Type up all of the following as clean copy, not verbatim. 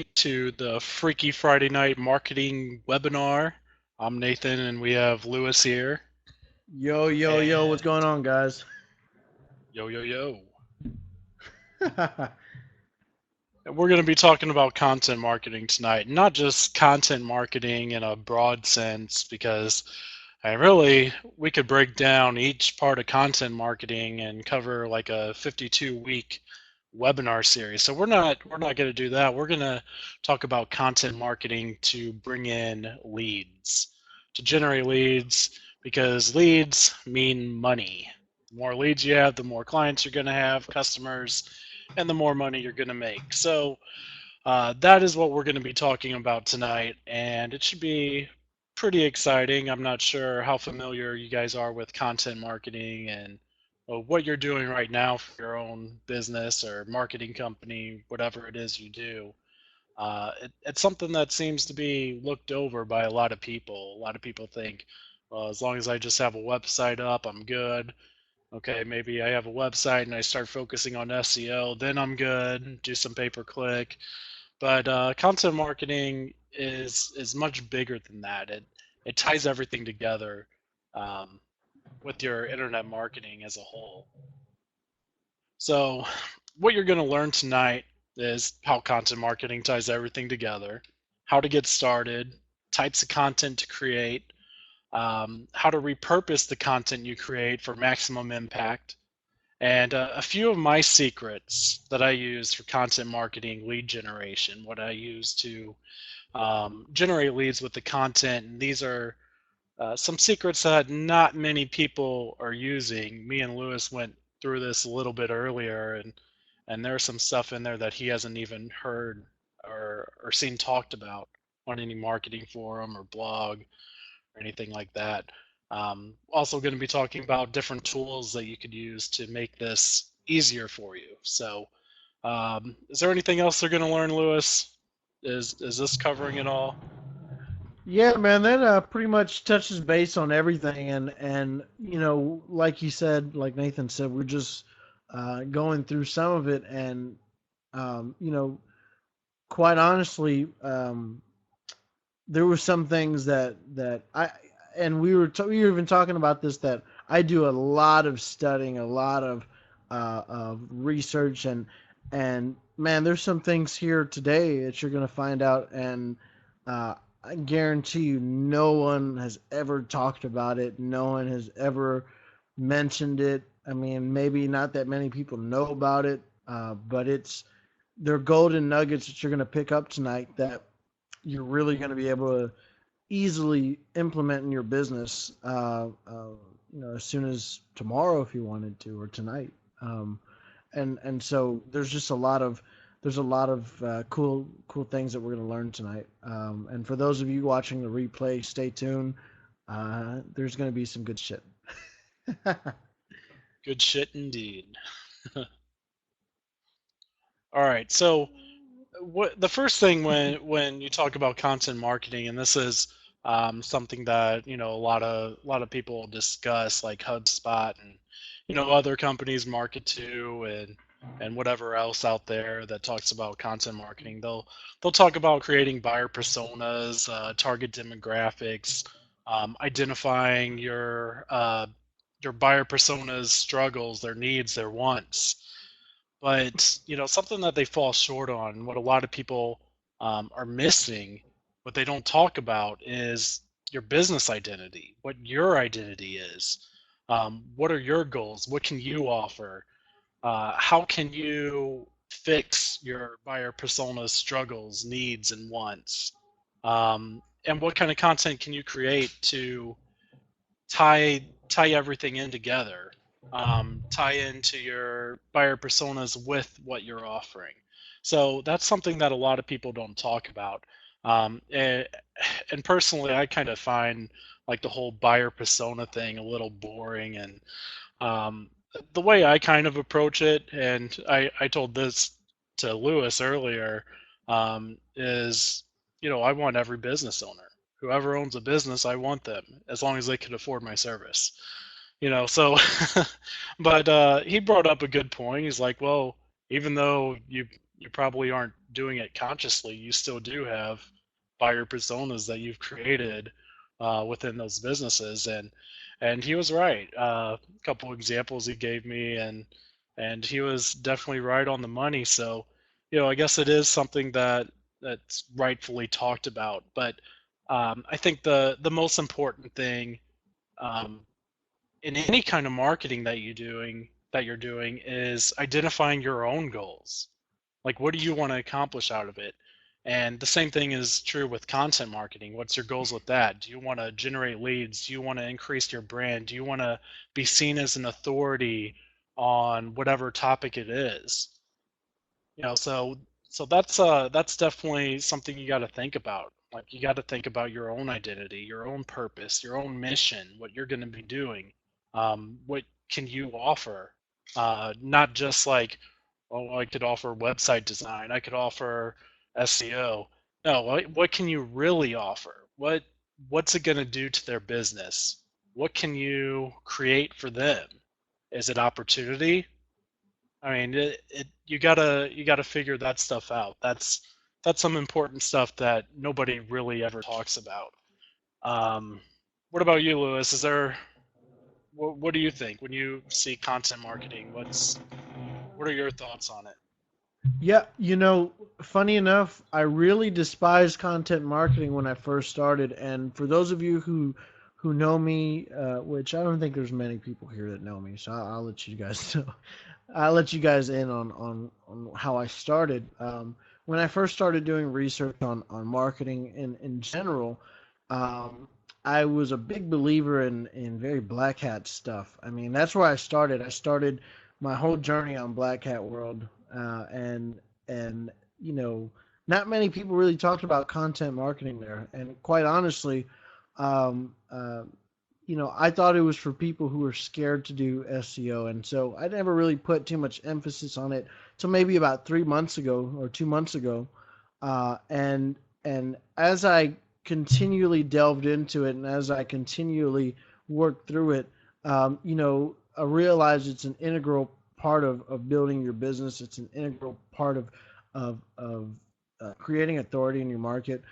to the Freaky Friday Night Marketing webinar. I'm Nathan, and we have Lewis here. Yo, yo, yo, what's And going on, guys? yo, yo, yo. And we're going to be talking about content marketing tonight. Not just content marketing in a broad sense, because we could break down each part of content marketing and cover like a 52-week webinar series. So we're not going to do that. We're going to talk about content marketing to bring in leads, to generate leads, because leads mean money. The more leads you have, the more clients you're going to have, customers, and the more money you're going to make. So that is what we're going to be talking about tonight, and it should be pretty exciting. I'm not sure how familiar you guys are with content marketing and what you're doing right now for your own business or marketing company, whatever it is you do. It's something that seems to be looked over by a lot of people. A lot of people think, well, as long as I just have a website up, I'm good. Okay, maybe I have a website and I start focusing on SEO, then I'm good. Do some pay per click, but content marketing is much bigger than that. It ties everything together um, with your internet marketing as a whole. So, what you're going to learn tonight is how content marketing ties everything together, how to get started, types of content to create, how to repurpose the content you create for maximum impact, and a few of my secrets that I use for content marketing lead generation, what I use to generate leads with the content. And these are some secrets that not many people are using. Me and Lewis went through this a little bit earlier, and there's some stuff in there that he hasn't even heard or seen talked about on any marketing forum or blog or anything like that. Also, going to be talking about different tools that you could use to make this easier for you. So, is there anything else they're going to learn, Lewis? Is this covering it all? Yeah, man, that pretty much touches base on everything, and like you said, like Nathan said, we're just going through some of it, and um, you know, quite honestly, there were some things that I and we were even talking about this that I do a lot of studying, a lot of research, and man, there's some things here today that you're gonna find out, and I guarantee you, no one has ever talked about it. No one has ever mentioned it. I mean, maybe not that many people know about it, but they're golden nuggets that you're gonna pick up tonight that you're really going to be able to easily implement in your business, as soon as tomorrow if you wanted to, or tonight. And so there's a lot of cool things that we're going to learn tonight. And for those of you watching the replay, stay tuned. There's going to be some good shit. Good shit indeed. All right. So, what the first thing when you talk about content marketing, and this is something that a lot of people discuss, like HubSpot and other companies market to, and whatever else out there that talks about content marketing. They'll talk about creating buyer personas, target demographics, identifying your buyer personas struggles, their needs, their wants. But something that they fall short on, what a lot of people are missing, what they don't talk about is your business identity, what your identity is. What are your goals? What can you offer? How can you fix your buyer persona's struggles, needs, and wants? And what kind of content can you create to tie everything in together, tie into your buyer personas with what you're offering. So that's something that a lot of people don't talk about. And personally, I kind of find like the whole buyer persona thing a little boring. And um, the way I kind of approach it, and I told this to Lewis earlier, is I want every business owner. Whoever owns a business, I want them as long as they can afford my service. So, but he brought up a good point. He's like, well, even though you probably aren't doing it consciously, you still do have buyer personas that you've created within those businesses. And he was right. A couple examples he gave me, and he was definitely right on the money. So, I guess it is something that's rightfully talked about. But I think the most important thing um, in any kind of marketing that you're doing is identifying your own goals. Like, what do you want to accomplish out of it? And the same thing is true with content marketing. What's your goals with that? Do you want to generate leads? Do you want to increase your brand? Do you want to be seen as an authority on whatever topic it is? So that's definitely something you got to think about. Like, you got to think about your own identity, your own purpose, your own mission, what you're going to be doing. What can you offer? Not just like, oh, I could offer website design, I could offer SEO. No, what can you really offer? What's it going to do to their business? What can you create for them? Is it opportunity? I mean, you gotta figure that stuff out. That's some important stuff that nobody really ever talks about. Um, what about you, Lewis? What do you think when you see content marketing? What are your thoughts on it? Yeah, funny enough, I really despised content marketing when I first started. And for those of you who know me, which I don't think there's many people here that know me, so I'll let you guys know. I'll let you guys in on how I started. When I first started doing research on marketing in general, um, I was a big believer in very black hat stuff. I mean, that's where I started. I started my whole journey on Black Hat World, and not many people really talked about content marketing there. And quite honestly, um, uh, I thought it was for people who were scared to do SEO, and so I never really put too much emphasis on it till maybe about 3 months ago or 2 months ago, and as I continually delved into it, and as I continually worked through it, I realized it's an integral part of building your business. It's an integral part of creating authority in your market.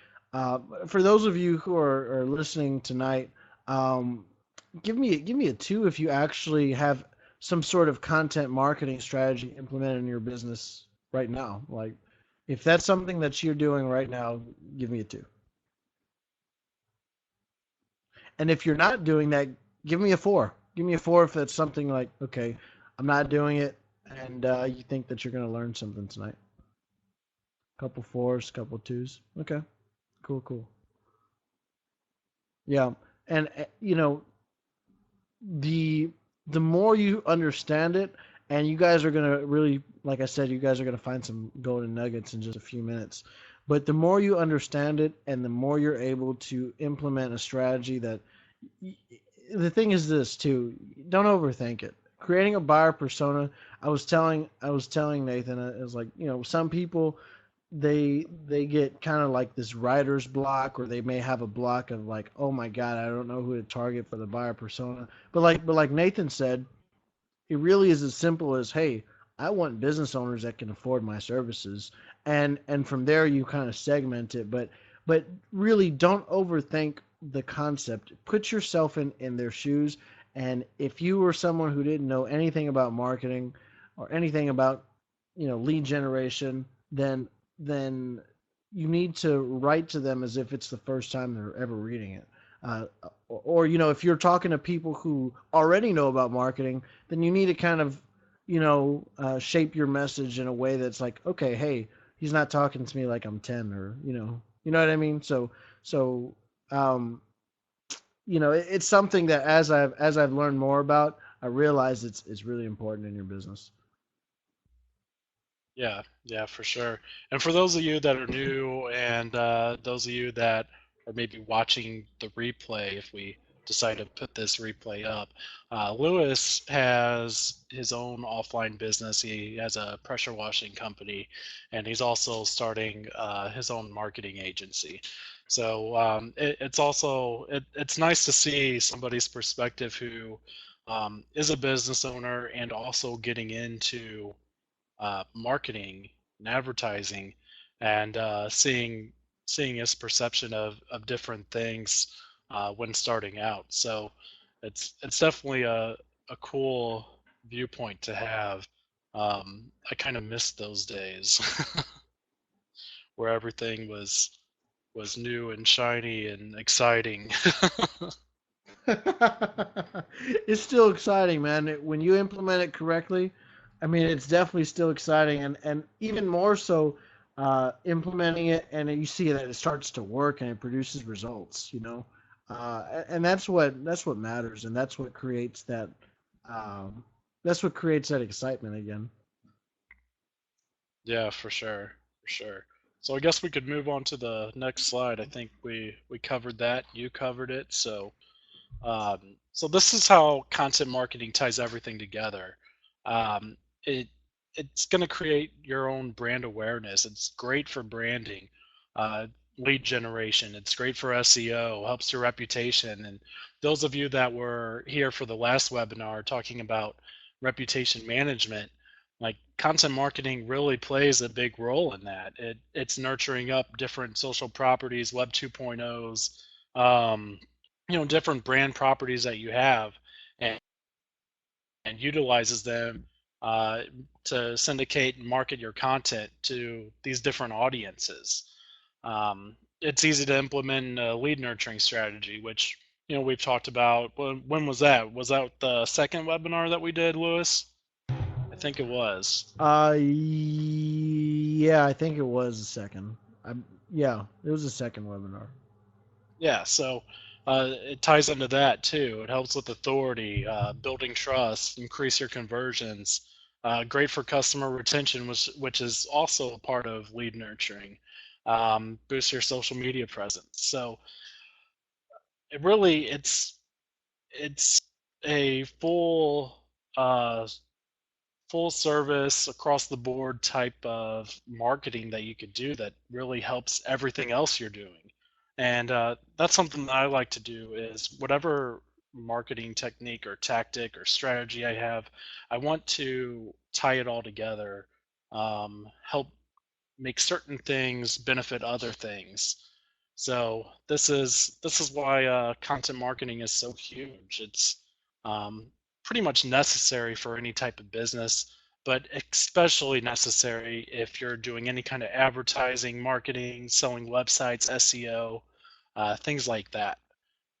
For those of you who are listening tonight, um, give me a two if you actually have some sort of content marketing strategy implemented in your business right now. Like, if that's something that you're doing right now, give me a two. And if you're not doing that, give me a four. Give me a four if that's something like, okay, I'm not doing it, and you think that you're going to learn something tonight. Couple fours, couple twos. Okay, cool, cool. Yeah, and the the more you understand it, and you guys are gonna really, like I said, you guys are gonna find some golden nuggets in just a few minutes. But the more you understand it, and the more you're able to implement a strategy that, the thing is this too, don't overthink it. Creating a buyer persona. I was telling Nathan, it was like, some people, they get kind of like this writer's block, or they may have a block of like, oh my god, I don't know who to target for the buyer persona. But like Nathan said, it really is as simple as, hey, I want business owners that can afford my services, and from there you kind of segment it. But really, don't overthink the concept. Put yourself in their shoes, and if you were someone who didn't know anything about marketing or anything about lead generation, then you need to write to them as if it's the first time they're ever reading it. Or if you're talking to people who already know about marketing, then you need to kind of shape your message in a way that's like, okay, hey, he's not talking to me like I'm 10, or you know what I mean. So um, it's something that, as I've learned more about, I realize it's really important in your business. Yeah, yeah, for sure. And for those of you that are new, and those of you that are maybe watching the replay, if we decide to put this replay up, Lewis has his own offline business. He has a pressure washing company, and he's also starting his own marketing agency. So it's nice to see somebody's perspective who is a business owner and also getting into marketing and advertising, and seeing his perception of different things when starting out. So it's definitely a cool viewpoint to have. I kind of missed those days where everything was new and shiny and exciting. It's still exciting, man. When you implement it correctly, I mean, it's definitely still exciting, and even more so, implementing it, and you see that it starts to work and it produces results. And that's what matters, and um, that's what creates that excitement again. Yeah, for sure, for sure. So I guess we could move on to the next slide. I think we covered that. You covered it. So this is how content marketing ties everything together. Um, it it's going to create your own brand awareness. It's great for branding, uh, lead generation. It's great for SEO. Helps your reputation. And those of you that were here for the last webinar talking about reputation management, like content marketing really plays a big role in that. It's nurturing up different social properties, Web 2.0s. Um, different brand properties that you have, and, and utilizes them uh, to syndicate and market your content to these different audiences. It's easy to implement a lead nurturing strategy, which we've talked about. When was that? Was that the second webinar that we did, Lewis? I think it was. Yeah, I think it was the second. I Yeah, it was the second webinar. Yeah, so it ties into that too. It helps with authority, building trust, increase your conversions. Great for customer retention, which is also a part of lead nurturing. Boost your social media presence. So it's a uh, full service across the board type of marketing that you could do that really helps everything else you're doing. And that's something that I like to do is whatever marketing technique or tactic or strategy I have, I want to tie it all together, help make certain things benefit other things. So this is why content marketing is so huge. It's um, pretty much necessary for any type of business, but especially necessary if you're doing any kind of advertising, marketing, selling websites, SEO, things like that.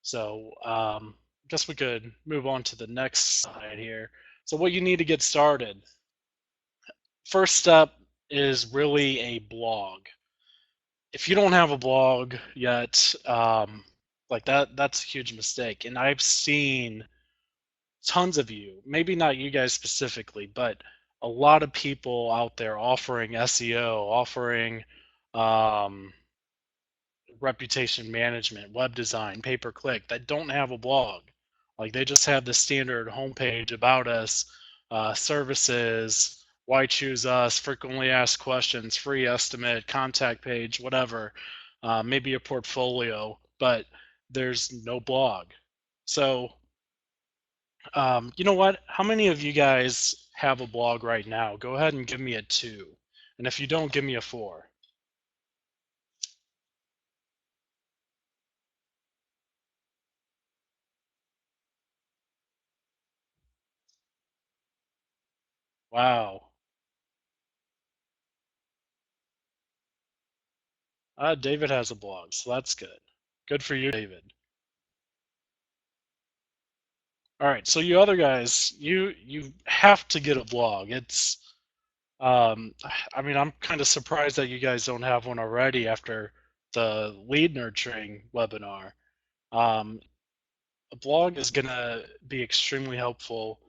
So I guess we could move on to the next slide here. So what you need to get started. First step is really a blog. If you don't have a blog yet, like that's a huge mistake. And I've seen tons of you, maybe not you guys specifically, but a lot of people out there offering SEO, offering um, reputation management, web design, pay per click that don't have a blog. Like they just have the standard homepage about us, services, why choose us, frequently asked questions, free estimate, contact page, whatever, maybe a portfolio, but there's no blog. So, you know what? How many of you guys have a blog right now? Go ahead and give me a two. And if you don't, give me a four. Wow. David has a blog, so that's good. Good for you, David. All right, so you other guys, you have to get a blog. Um, I mean, I'm kind of surprised that you guys don't have one already after the lead nurturing webinar. Um, a blog is gonna be extremely helpful.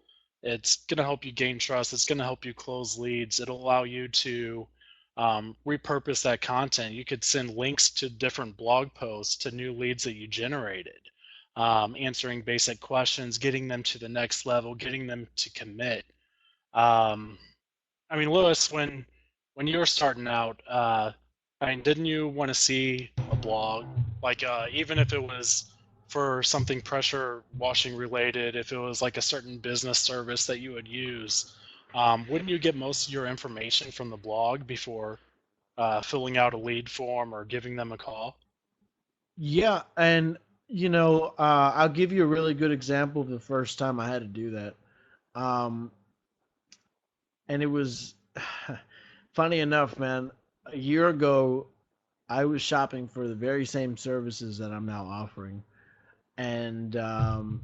It's gonna help you gain trust. It's gonna help you close leads. It'll allow you to repurpose that content. You could send links to different blog posts to new leads that you generated, answering basic questions, getting them to the next level, getting them to commit. Um, I mean, Lewis, when you were starting out, I mean, didn't you want to see a blog, like even if it was for something pressure washing related, if it was like a certain business service that you would use, wouldn't you get most of your information from the blog before? filling out a lead form or giving them a call? Yeah, and I'll give you a really good example of the first time I had to do that. Um, and it was funny enough, man. A year ago, I was shopping for the very same services that I'm now offering, and there's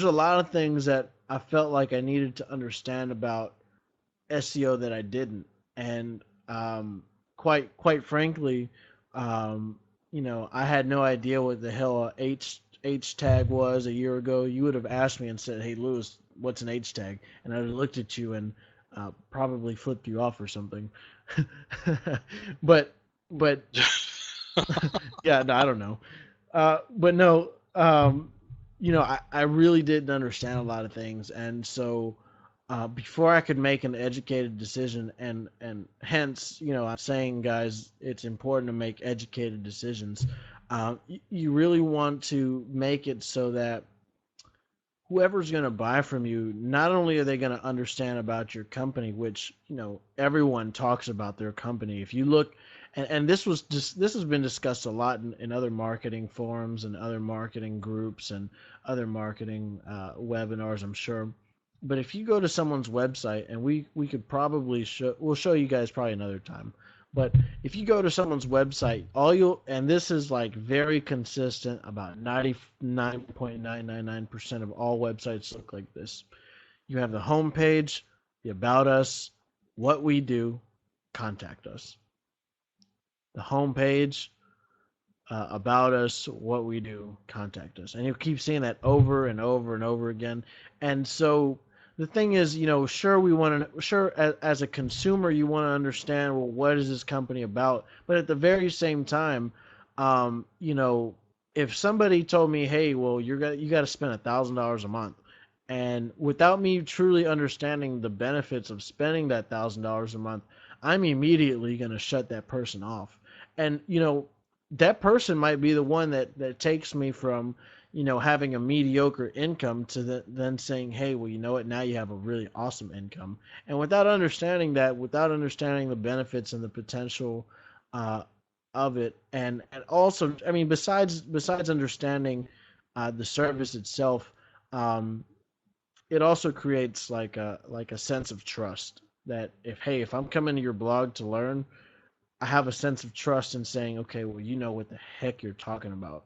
a lot of things that I felt like I needed to understand about SEO that I didn't, and quite frankly, um, I had no idea what the hell a H tag was a year ago. You would have asked me and said, "Hey, Lewis, what's an H tag?" And I'd have looked at you and probably flipped you off or something. but but yeah, no, I don't know. But no, I really didn't understand a lot of things, and so before I could make an educated decision, and hence, I'm saying, guys, it's important to make educated decisions. You really want to make it so that whoever's going to buy from you, not only are they going to understand about your company, which everyone talks about their company. If you look, and this has been discussed a lot in other marketing forums and other marketing groups and other marketing webinars, I'm sure. But if you go to someone's website, and we could probably we'll show you guys probably another time. But if you go to someone's website, all you'll, and this is like very consistent, about 99.999% of all websites look like this. You have the home page, the about us, what we do, contact us. The home page, about us, what we do, contact us. And you'll keep seeing that over and over and over again. And so the thing is, sure, sure, as a consumer, you want to understand, well, what is this company about? But at the very same time, um, you know, if somebody told me, hey, well, you got to spend $1,000 a month, and without me truly understanding the benefits of spending that $1,000 a month, I'm immediately going to shut that person off. And that person might be the one that takes me from having a mediocre income to then saying, hey, well, you know what, now you have a really awesome income. And without understanding that, without understanding the benefits and the potential uh, of it, and also, I mean, besides understanding the service itself, um, it also creates like a sense of trust that, if I'm coming to your blog to learn, I have a sense of trust in saying, okay, well, you know what the heck you're talking about,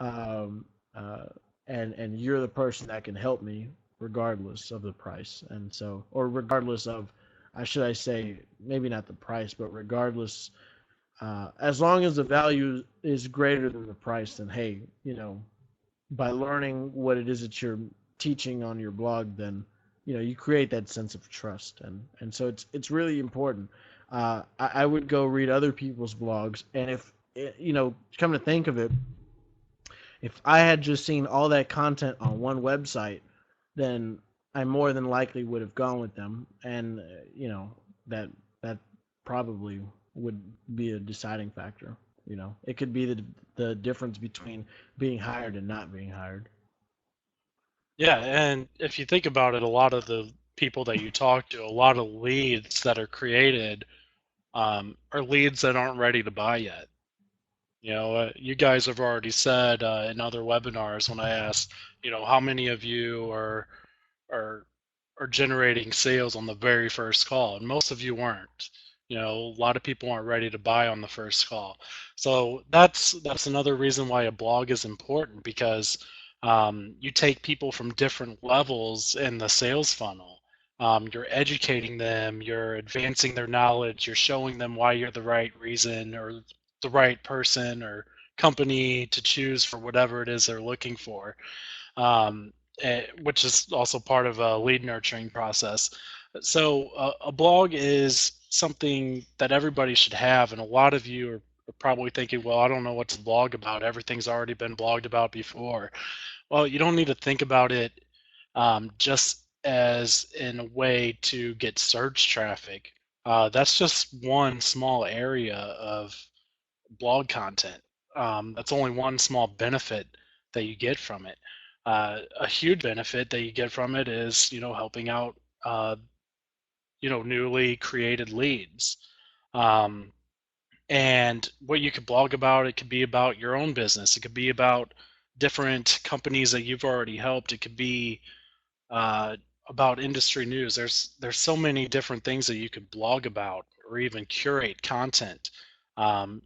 um, uh, and you're the person that can help me regardless of the price, and so, or regardless of, I say, maybe not the price, but regardless, as long as the value is greater than the price, then hey, by learning what it is that you're teaching on your blog, then you create that sense of trust, and so it's really important. I would go read other people's blogs, and if come to think of it, if I had just seen all that content on one website, then I more than likely would have gone with them, and that that probably would be a deciding factor. It could be the difference between being hired and not being hired. Yeah, and if you think about it, a lot of the people that you talk to, a lot of leads that are created are leads that aren't ready to buy yet. You guys have already said in other webinars when I asked, how many of you are are generating sales on the very first call, and most of you weren't. A lot of people aren't ready to buy on the first call. So that's another reason why a blog is important, because you take people from different levels in the sales funnel. You're educating them, you're advancing their knowledge, you're showing them why you're the right reason or the right person or company to choose for whatever it is they're looking for, um, which is also part of a lead nurturing process. So a blog is something that everybody should have, and a lot of you are probably thinking, well, I don't know what to blog about. Everything's already been blogged about before. Well, you don't need to think about it just as in a way to get search traffic. That's just one small area of blog content. That's only one small benefit that you get from it. A huge benefit that you get from it is, helping out, newly created leads. Um, and what you could blog about, it could be about your own business. It could be about different companies that you've already helped. It could be uh, about industry news. There's so many different things that you could blog about or even curate content.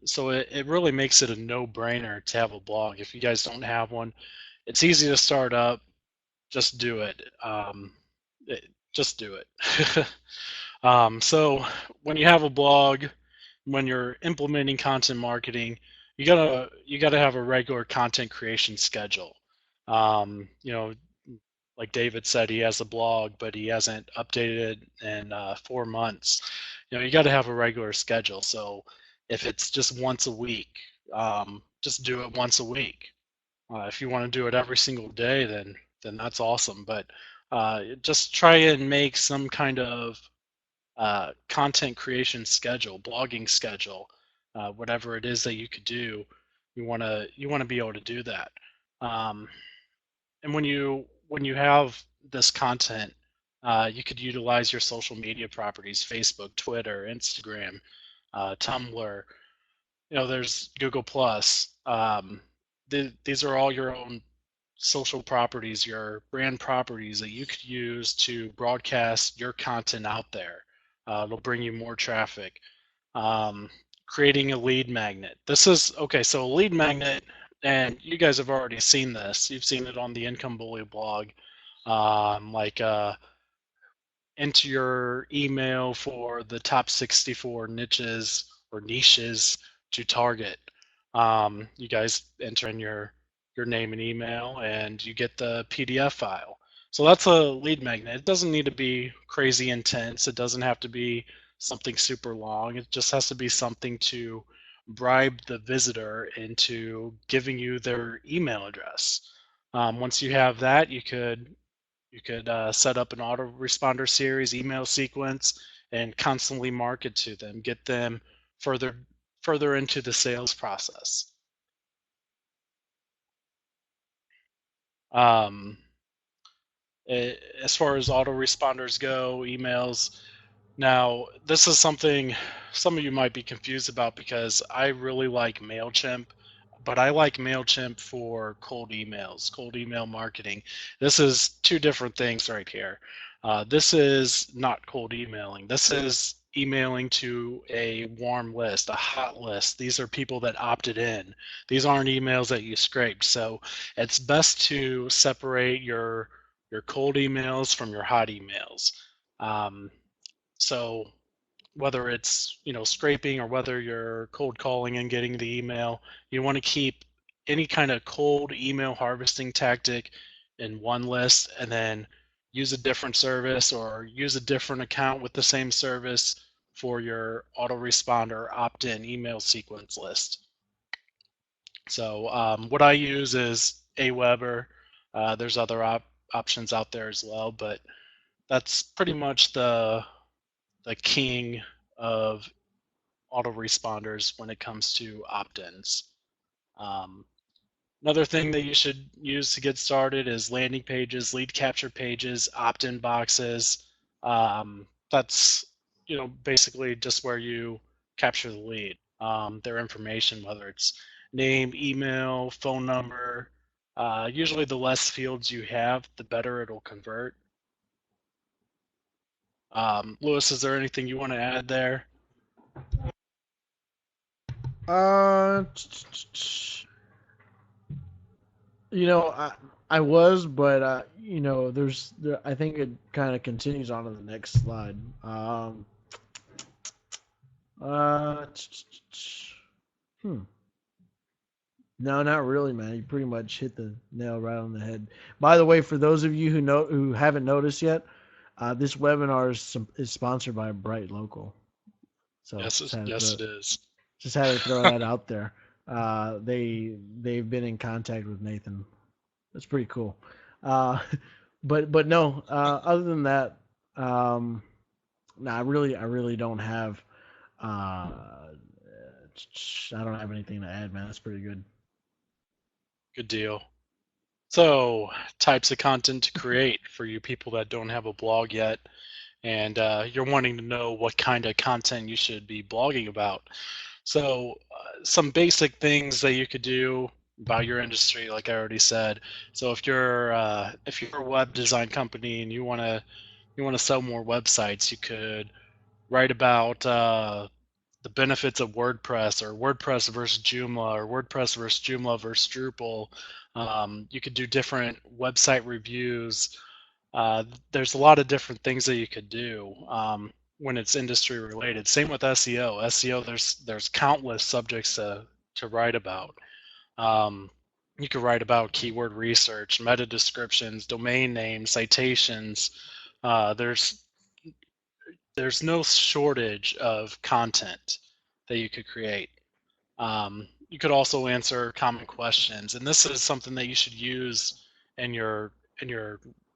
So it really makes it a no-brainer to have a blog. If you guys don't have one, it's easy to start up. Just do it. Just do it. So when you have a blog, when you're implementing content marketing, you gotta have a regular content creation schedule. You know, like David said, he has a blog, but he hasn't updated it in 4 months. You got to have a regular schedule. So if it's just once a week, just do it once a week. If you want to do it every single day, then that's awesome. But just try and make some kind of content creation schedule, blogging schedule, whatever it is that you could do. You want to be able to do that. Um, and when you have this content, you could utilize your social media properties: Facebook, Twitter, Instagram, Tumblr. There's Google Plus. These are all your own social properties, your brand properties that you could use to broadcast your content out there. It'll bring you more traffic. Um, Creating a lead magnet. This is okay. So a lead magnet, and you guys have already seen this. You've seen it on the Income Bully blog. Like enter your email for the top 64 niches or niches to target. You guys enter in your name and email, and you get the PDF file. So that's a lead magnet. It doesn't need to be crazy intense. It doesn't have to be something super long. It just has to be something to bribe the visitor into giving you their email address. Once you have that, you could set up an autoresponder series email sequence and constantly market to them, get them further further into the sales process. Um, as far as autoresponders go, emails. Now, this is something some of you might be confused about because I really like MailChimp, but I like MailChimp for cold emails, cold email marketing. This is two different things right here. This is not cold emailing. This is emailing to a warm list, a hot list. These are people that opted in. These aren't emails that you scraped. So it's best to separate your cold emails from your hot emails. Um, so whether it's scraping or whether you're cold calling and getting the email, you want to keep any kind of cold email harvesting tactic in one list, and then use a different service or use a different account with the same service for your autoresponder opt-in email sequence list. So what I use is Aweber. There's other options out there as well, but that's pretty much the king of autoresponders when it comes to opt-ins. Um, Another thing that you should use to get started is landing pages, lead capture pages, opt-in boxes. That's basically just where you capture the lead, their information, whether it's name, email, phone number. Usually, the less fields you have, the better it'll convert. Lewis, is there anything you want to add there? Uh, you know, I was, but I think it kind of continues on to the next slide. Uh, hmm. No, not really, man. You pretty much hit the nail right on the head. By the way, for those of you who haven't noticed yet, this webinar is sponsored by Bright Local. So Yes, yes, it is. just had to throw that out there. They've been in contact with Nathan. That's pretty cool. Uh, but no. Other than that, no, I really don't have. I don't have anything to add, man. That's pretty good. Good deal. So, types of content to create for you people that don't have a blog yet. and you're wanting to know what kind of content you should be blogging about. So, some basic things that you could do about your industry, like I already said. So, if you're a web design company and you want to sell more websites, you could write about the benefits of WordPress, or WordPress versus Joomla, or WordPress versus Joomla versus Drupal. You could do different website reviews. There's a lot of different things that you could do when it's industry related. Same with SEO. SEO, there's countless subjects to write about. Um, you could write about keyword research, meta descriptions, domain names, citations. Uh, there's there's no shortage of content that you could create. You could also answer common questions, and this is something that you should use in your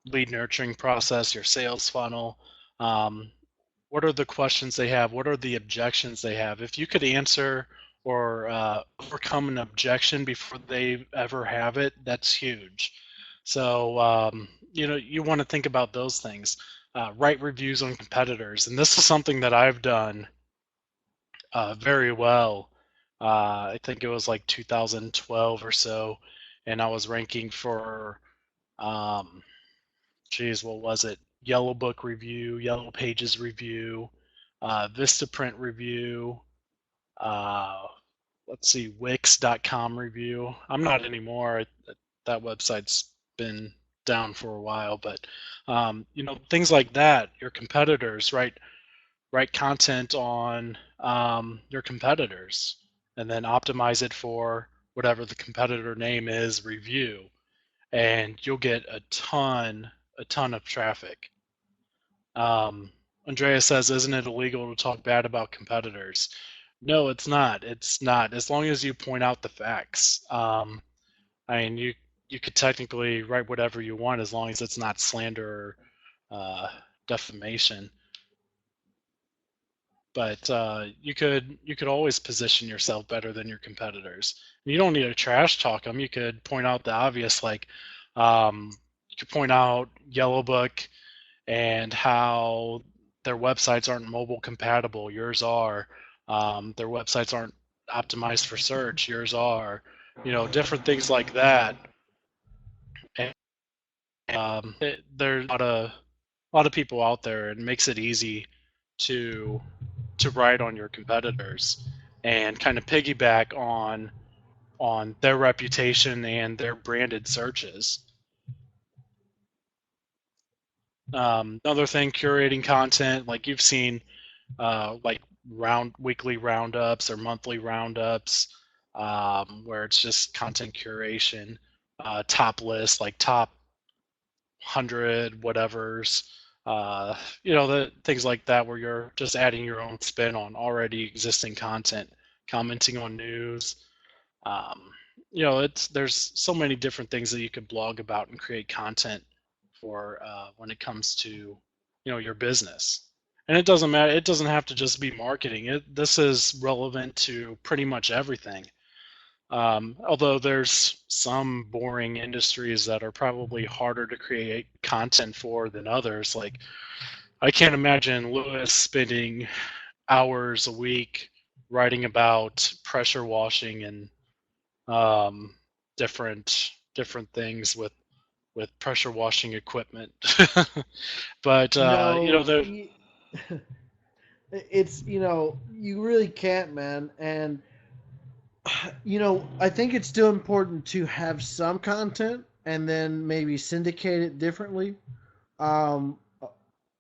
lead nurturing process, your sales funnel. Um, what are the questions they have? What are the objections they have? If you could answer or overcome an objection before they ever have it, that's huge. So you want to think about those things. Write reviews on competitors, and this is something that I've done very well. I think it was like 2012 or so, and I was ranking for, um, geez, what was it? Yellow Book review, Yellow Pages review, Vistaprint review. Uh, let's see, Wix.com review. I'm not anymore. That website's been down for a while, but things like that. Your competitors, right? Write content on your competitors, and then optimize it for whatever the competitor name is, review, and you'll get a ton of traffic. Andrea says, "Isn't it illegal to talk bad about competitors?" No, it's not. It's not. As long as you point out the facts. I mean, you could technically write whatever you want as long as it's not slander or defamation. But you could always position yourself better than your competitors. You don't need to trash talk them. You could point out the obvious, like you could point out Yellowbook and how their websites aren't mobile compatible. Yours are. Their websites aren't optimized for search. Yours are. Different things like that. And, there's a lot of people out there. It makes it easy to write on your competitors and kind of piggyback on their reputation and their branded searches. Another thing, curating content, like you've seen, like weekly roundups or monthly roundups, where it's just content curation, top list, like top 100 whatevers, the things like that, where you're just adding your own spin on already existing content, commenting on news. Um, there's so many different things that you could blog about and create content for when it comes to your business. And it doesn't matter. It doesn't have to just be marketing. This is relevant to pretty much everything. Although there's some boring industries that are probably harder to create content for than others. Like, I can't imagine Lewis spending hours a week writing about pressure washing and different things with pressure washing equipment. But No, the it's you really can't, man. And I think it's still important to have some content and then maybe syndicate it differently. Um,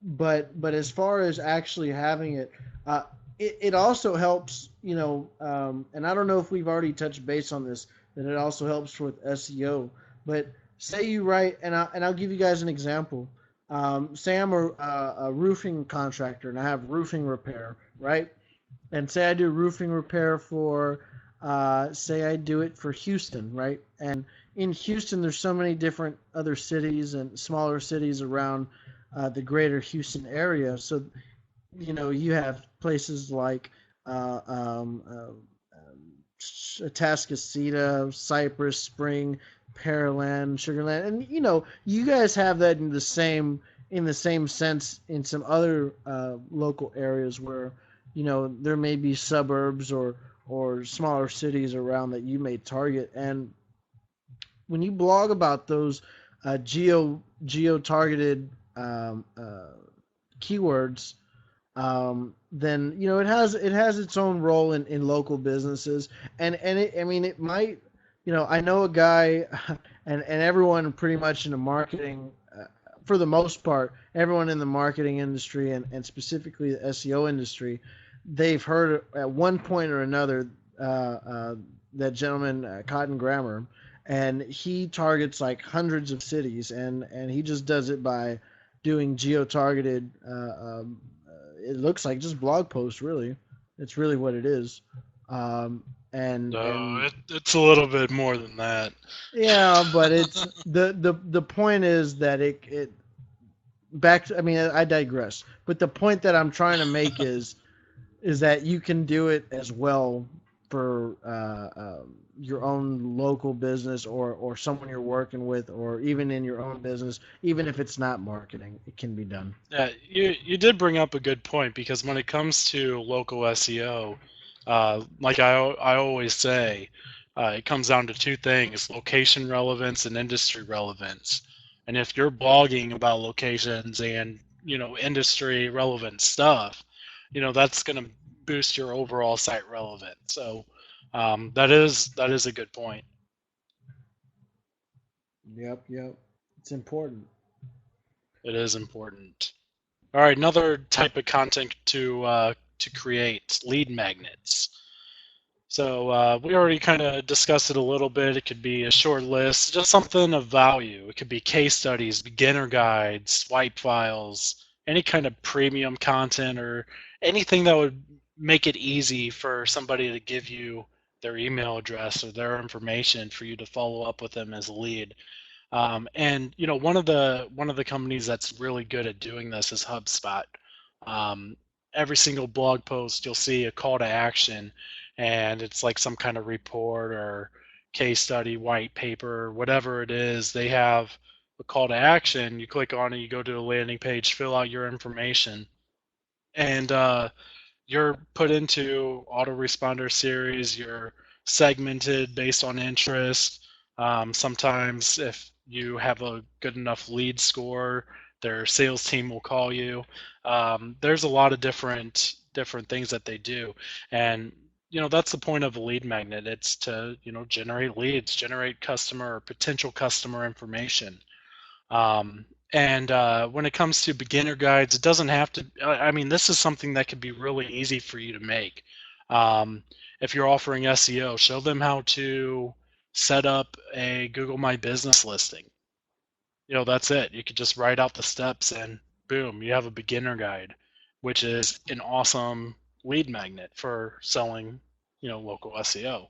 but as far as actually having it, it also helps. And I don't know if we've already touched base on this. That it also helps with SEO. But say you write, and I'll give you guys an example. Say I'm a roofing contractor and I have roofing repair, right? And say I do roofing repair for, say I do it for Houston, right? And in Houston, there's so many different other cities and smaller cities around the greater Houston area. So, you have places like Atascocita, Cypress Spring, Pearland, Sugarland, and you guys have that in the same in the same sense in some other local areas where there may be suburbs or smaller cities around that you may target. And when you blog about those geo targeted keywords, then it has its own role in local businesses. I mean, it might, I know a guy, and everyone pretty much in the marketing, for the most part, everyone in the marketing industry and specifically the SEO industry, they've heard at one point or another that gentleman, Cotton Grammar, and he targets like hundreds of cities, and he just does it by doing geo targeted. It looks like just blog posts, really. It's really what it is. And No, and it's a little bit more than that. yeah, but it's the point is that it back. I mean, I digress. But the point that I'm trying to make is that you can do it as well for your own local business or someone you're working with, or even in your own business, even if it's not marketing, it can be done. Yeah, you did bring up a good point, because when it comes to local SEO, like I always say, it comes down to two things: location relevance and industry relevance. And if you're blogging about locations and industry relevant stuff, that's going to boost your overall site relevance. So that is a good point. Yep. It's important. It is important. All right, another type of content to create: lead magnets. So we already kind of discussed it a little bit. It could be a short list, just something of value. It could be case studies, beginner guides, swipe files, any kind of premium content, or anything that would make it easy for somebody to give you their email address or their information for you to follow up with them as a lead. And one of the companies that's really good at doing this is HubSpot. Um, every single blog post, you'll see a call to action, and it's like some kind of report or case study, white paper, whatever it is. They have a call to action. You click on it, you go to a landing page, fill out your information, and you're put into autoresponder series. You're segmented based on interest. Sometimes, if you have a good enough lead score, their sales team will call you. There's a lot of different things that they do, and that's the point of a lead magnet. It's to generate leads, generate customer or potential customer information. And when it comes to beginner guides, it doesn't have to. I mean, this is something that could be really easy for you to make. Um, if you're offering SEO, show them how to set up a Google My Business listing. That's it. You could just write out the steps, and boom, you have a beginner guide, which is an awesome lead magnet for selling, local SEO.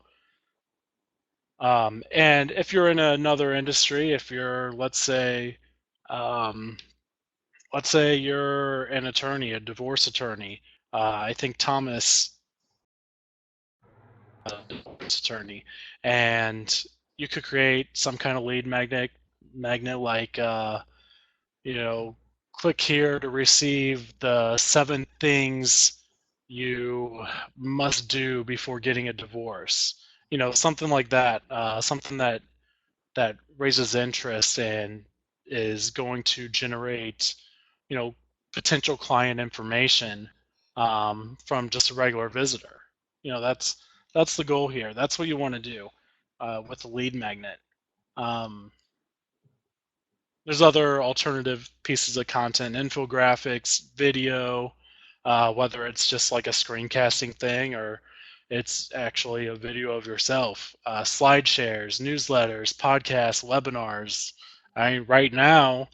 And if you're in another industry, if you're, um, let's say you're an attorney, a divorce attorney. I think Thomas, divorce attorney, and you could create some kind of lead magnet like, you know, click here to receive the 7 things you must do before getting a divorce. Something like that. Something that raises interest and is going to generate, you know, potential client information from just a regular visitor. That's the goal here. That's what you want to do with a lead magnet. Um, there's other alternative pieces of content, infographics, video, whether it's just like a screencasting thing or it's actually a video of yourself, slide shares, newsletters, podcasts, webinars. Right now,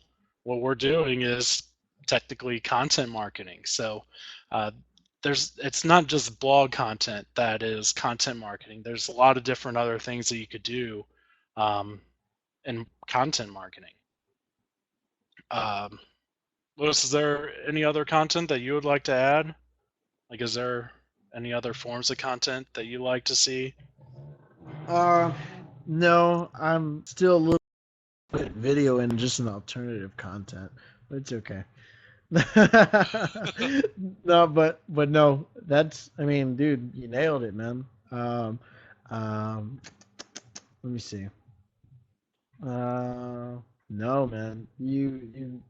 what we're doing is technically content marketing. So uh, it's not just blog content that is content marketing. There's a lot of different other things that you could do um, in content marketing. Um, Lewis, is there any other content that you would like to add? Like, is there any other forms of content that you like to see? Uh, no, I'm still a little bit video and just an alternative content. It's okay. No, but no, that's. I mean, dude, you nailed it, man. Um, let me see. No, man, you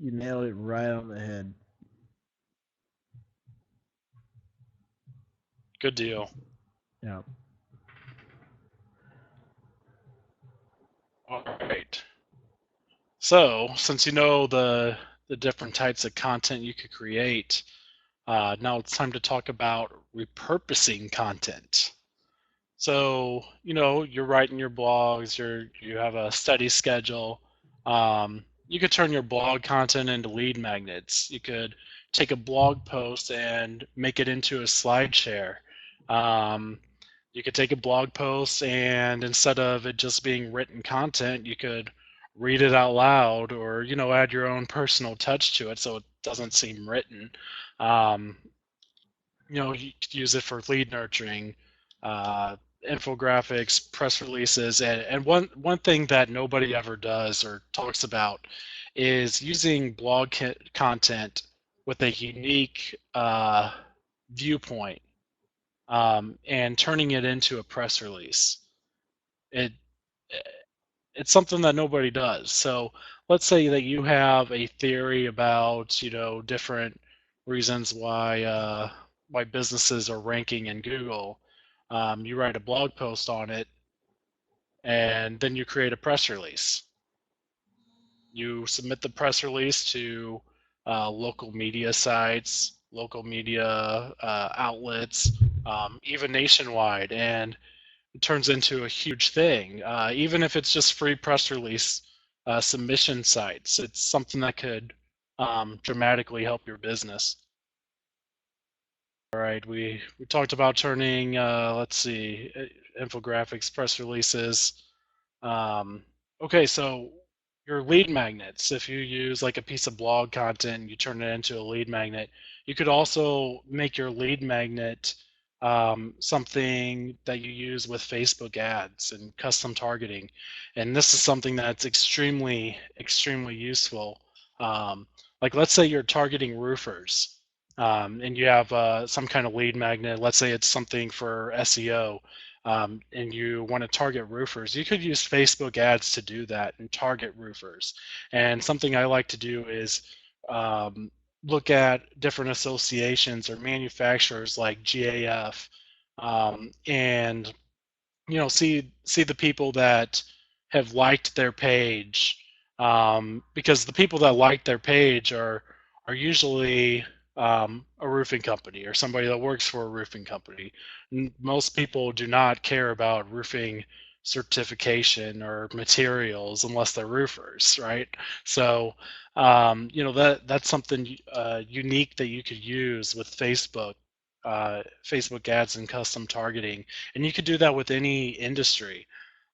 nailed it right on the head. Good deal. Yeah. All right. So, since you know the different types of content you could create, now it's time to talk about repurposing content. So, you're writing your blogs, you have a study schedule. You could turn your blog content into lead magnets. You could take a blog post and make it into a slide share. Um, you could take a blog post and instead of it just being written content, you could read it out loud or, add your own personal touch to it so it doesn't seem written. Um, you could use it for lead nurturing, uh, infographics, press releases, and one thing that nobody ever does or talks about is using content with a unique viewpoint and turning it into a press release. It it's something that nobody does. So let's say that you have a theory about different reasons why businesses are ranking in Google. You write a blog post on it, and then you create a press release. You submit the press release to local media sites, local media outlets, even nationwide, and it turns into a huge thing. Even if it's just free press release submission sites, it's something that could dramatically help your business. All right, we talked about turning, let's see, infographics, press releases. Um, okay, so your lead magnets, if you use like a piece of blog content and you turn it into a lead magnet, you could also make your lead magnet something that you use with Facebook ads and custom targeting. And this is something that's extremely, extremely useful. Like let's say you're targeting roofers and you have some kind of lead magnet. Let's say it's something for SEO and you want to target roofers, you could use Facebook ads to do that and target roofers. And something I like to do is um, look at different associations or manufacturers like GAF, and see the people that have liked their page, because the people that like their page are usually a roofing company or somebody that works for a roofing company. Most people do not care about roofing certification or materials unless they're roofers, right? So that's something unique that you could use with Facebook ads and custom targeting, and you could do that with any industry.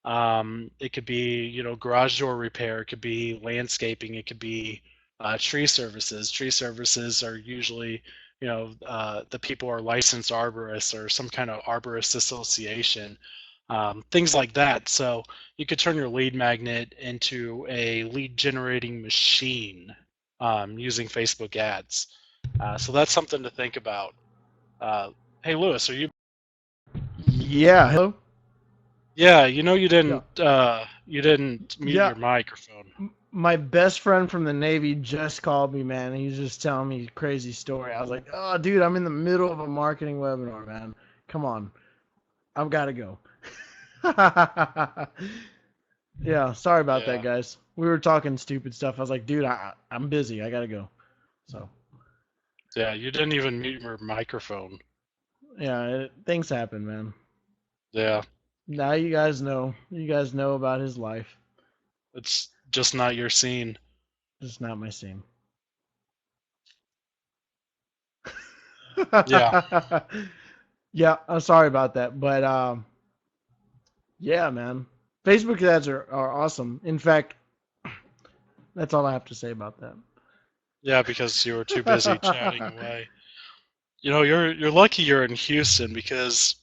It could be, garage door repair. It could be landscaping. It could be tree services. Tree services are usually, the people are licensed arborists or some kind of arborist association, things like that. So you could turn your lead magnet into a lead generating machine using Facebook ads. So that's something to think about. Uh, hey, Lewis, are you? Yeah. Hello. Yeah, Yeah. you didn't mute Yeah. your microphone. My best friend from the Navy just called me, man. He was just telling me a crazy story. I was like, "Oh, dude, I'm in the middle of a marketing webinar, man. Come on, I've got to go." Yeah, sorry about that, Yeah, guys. We were talking stupid stuff. I was like, "Dude, I'm busy. I got to go." So, yeah, you didn't even mute your microphone. yeah, things happen, man. Yeah, Now you guys know. You guys know about his life. it's just not your scene. It's not my scene. Yeah, Yeah, I'm sorry about that, but yeah, man. Facebook ads are awesome. In fact, that's all I have to say about yeah, because you were too busy chatting that. away. You're lucky you're in Houston because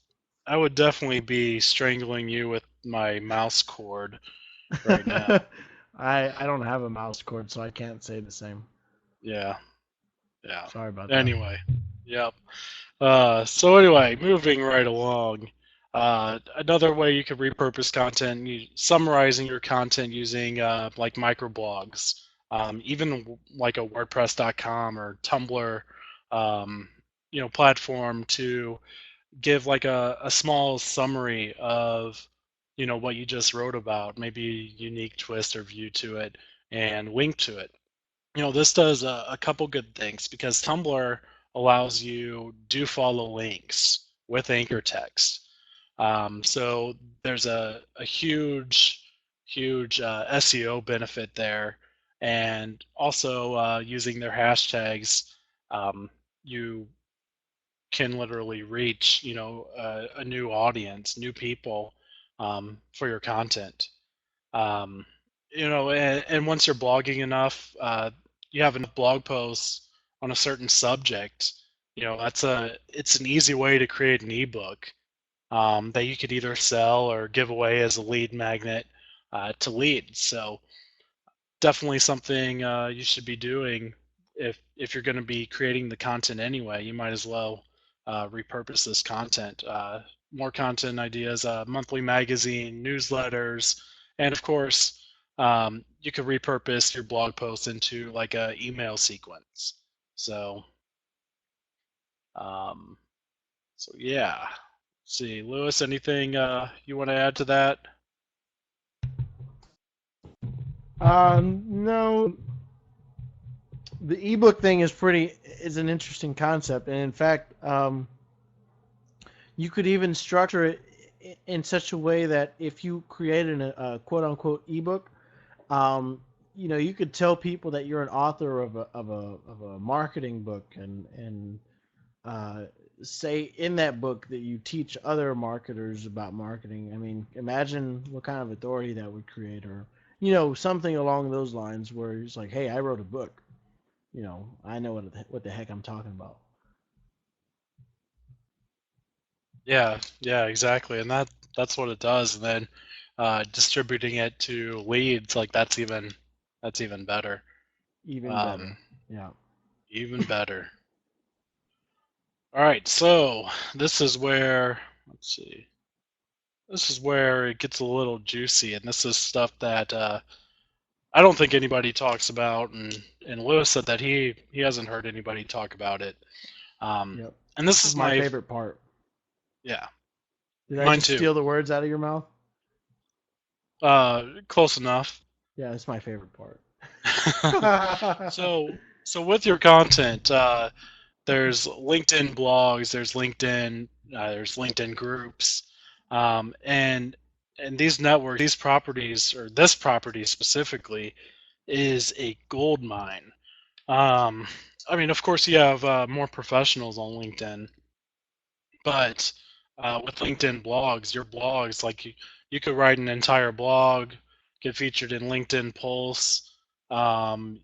I would definitely be strangling you with my mouse cord right now. I don't have a mouse cord, so I can't say the same. Yeah, yeah. Sorry about that. Anyway, yep. So anyway, moving right along. Another way you could repurpose content, summarizing your content using like microblogs, even like a WordPress.com or Tumblr, um, platform to give like a small summary of what you just wrote about, maybe a unique twist or view to it, and link to it. This does a couple good things because Tumblr allows you do follow links with anchor text. So there's a huge SEO benefit there, and also using their hashtags, you can literally reach a new audience, new people for your content. Um, and once you're blogging enough, you have enough blog posts on a certain subject. It's an easy way to create an ebook that you could either sell or give away as a lead magnet to leads. So definitely something you should be doing if you're going to be creating the content anyway. You might as well repurpose this content. More content ideas, monthly magazine, newsletters, and of course, you could repurpose your blog posts into like a email sequence. So, um, so yeah. Let's see, Lewis, anything you want to add to that? No, the ebook thing is an interesting concept, and in fact, you could even structure it in such a way that if you created a quote unquote ebook, um, you could tell people that you're an author of a marketing book, and uh, say in that book that you teach other marketers about marketing. I mean, imagine what kind of authority that would create, or something along those lines, where it's like, hey, I wrote a book. I know what the heck I'm talking about. Yeah, yeah, exactly, and that's what it does. And then distributing it to leads, like that's even better. Even better. Um, Yeah. even better. All right, so this is where let's see. This is where it gets a little juicy, and this is stuff that I don't think anybody talks about. And Lewis said that he hasn't heard anybody talk about it. Um, Yep. and this This is is my my favorite part. yeah, Did I mine just too. steal the words out of your mouth? Close enough. Yeah, it's my favorite part. So with your content, there's LinkedIn blogs, there's LinkedIn groups, and these networks, these properties, or this property specifically, is a gold mine. Um, I mean, of course, you have more professionals on LinkedIn, but with LinkedIn blogs, your blogs, like you could write an entire blog, get featured in LinkedIn Pulse. Um,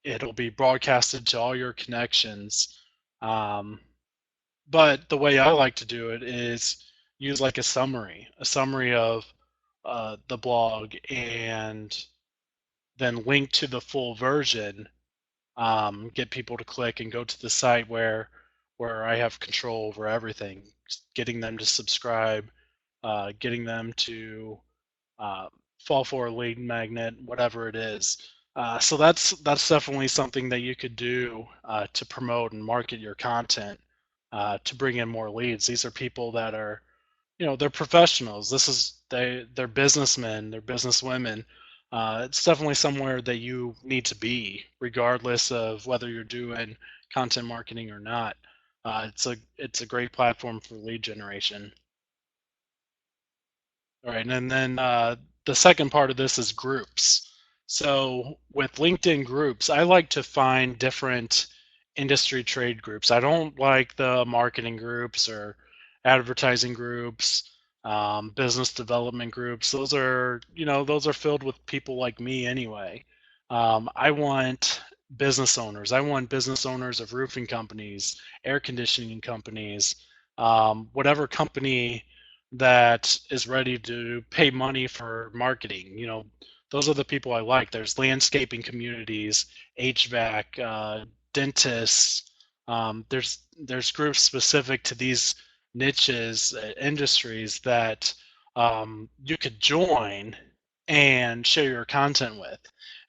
it'll be broadcasted to all your connections. Um, but the way I like to do it is use like a summary of the blog, and then link to the full version. Get people to click and go to the site where I have control over everything, getting them to subscribe, getting them to uh, fall for a lead magnet, whatever it is. So that's definitely something that you could do to promote and market your content to bring in more leads. These are people that are, they're professionals. They're businessmen, they're businesswomen. It's definitely somewhere that you need to be, regardless of whether you're doing content marketing or not. It's a great platform for lead generation. All right, and then the second part of this is groups. So with LinkedIn groups, I like to find different industry trade groups. I don't like the marketing groups or advertising groups, business development groups. Those are filled with people like me anyway. I want business owners. I want business owners of roofing companies, air conditioning companies, whatever company that is ready to pay money for marketing. those are the people I like. There's landscaping communities, HVAC, dentists. There's groups specific to these niches, industries that you could join and share your content with.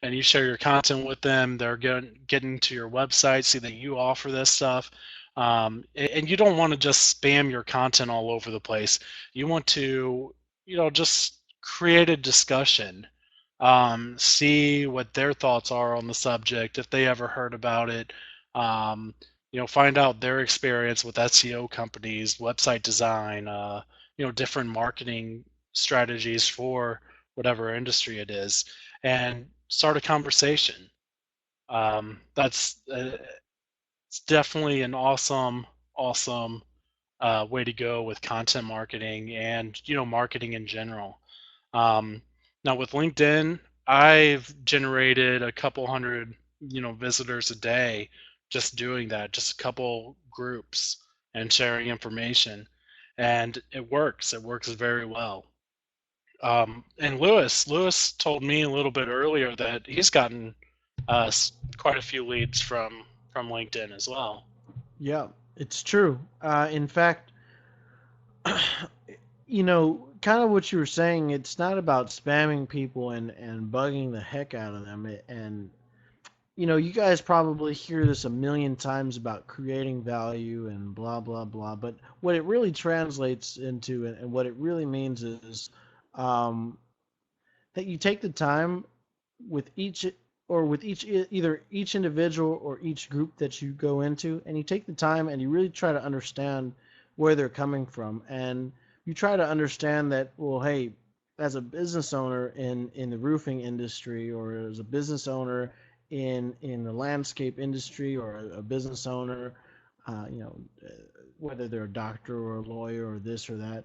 And you share your content with them, they're getting to your website, see that you offer this stuff. And you don't want to just spam your content all over the place. You want to, just create a discussion, see what their thoughts are on the subject, if they ever heard about it. Um, find out their experience with SEO companies, website design, different marketing strategies for whatever industry it is, and start a conversation. That's It's definitely an awesome way to go with content marketing and marketing in general. Um, Now with LinkedIn, I've generated a couple hundred visitors a day just doing that, just a couple groups and sharing information, and it works. It works very well. And Lewis told me a little bit earlier that he's gotten quite a few leads from LinkedIn as well. Yeah, it's true. In fact, kind of what you were saying, it's not about spamming people and bugging the heck out of them. And, you guys probably hear this a million times about creating value and blah, blah, blah. But what it really translates into and what it really means is um, that you take the time with each with either each individual or each group that you go into, and you take the time and you really try to understand where they're coming from, and you try to understand that, well, hey, as a business owner in the roofing industry, or as a business owner in the landscape industry, or a business owner, uh, you know uh, whether they're a doctor or a lawyer or this or that,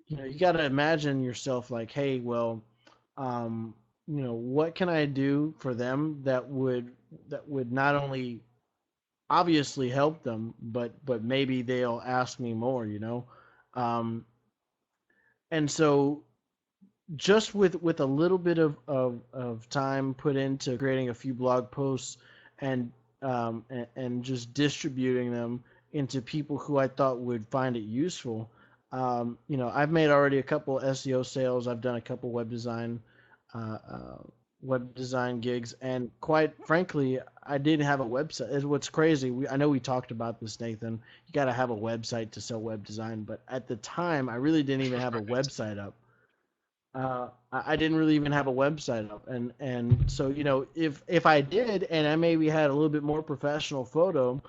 you got to imagine yourself like, hey, well, um, what can I do for them that would not only obviously help them, but maybe they'll ask me more. Um, and so just with a little bit of time put into creating a few blog posts and just distributing them into people who I thought would find it useful. I've made already a couple SEO sales. I've done a couple uh, uh, web design gigs, and quite frankly, I didn't have a website. It's what's crazy. I know we talked about this, Nathan. You got to have a website to sell web design, but at the time, I really didn't even have a Right. website up. I didn't really even have a website up, and so if I did, and I maybe had a little bit more professional photo,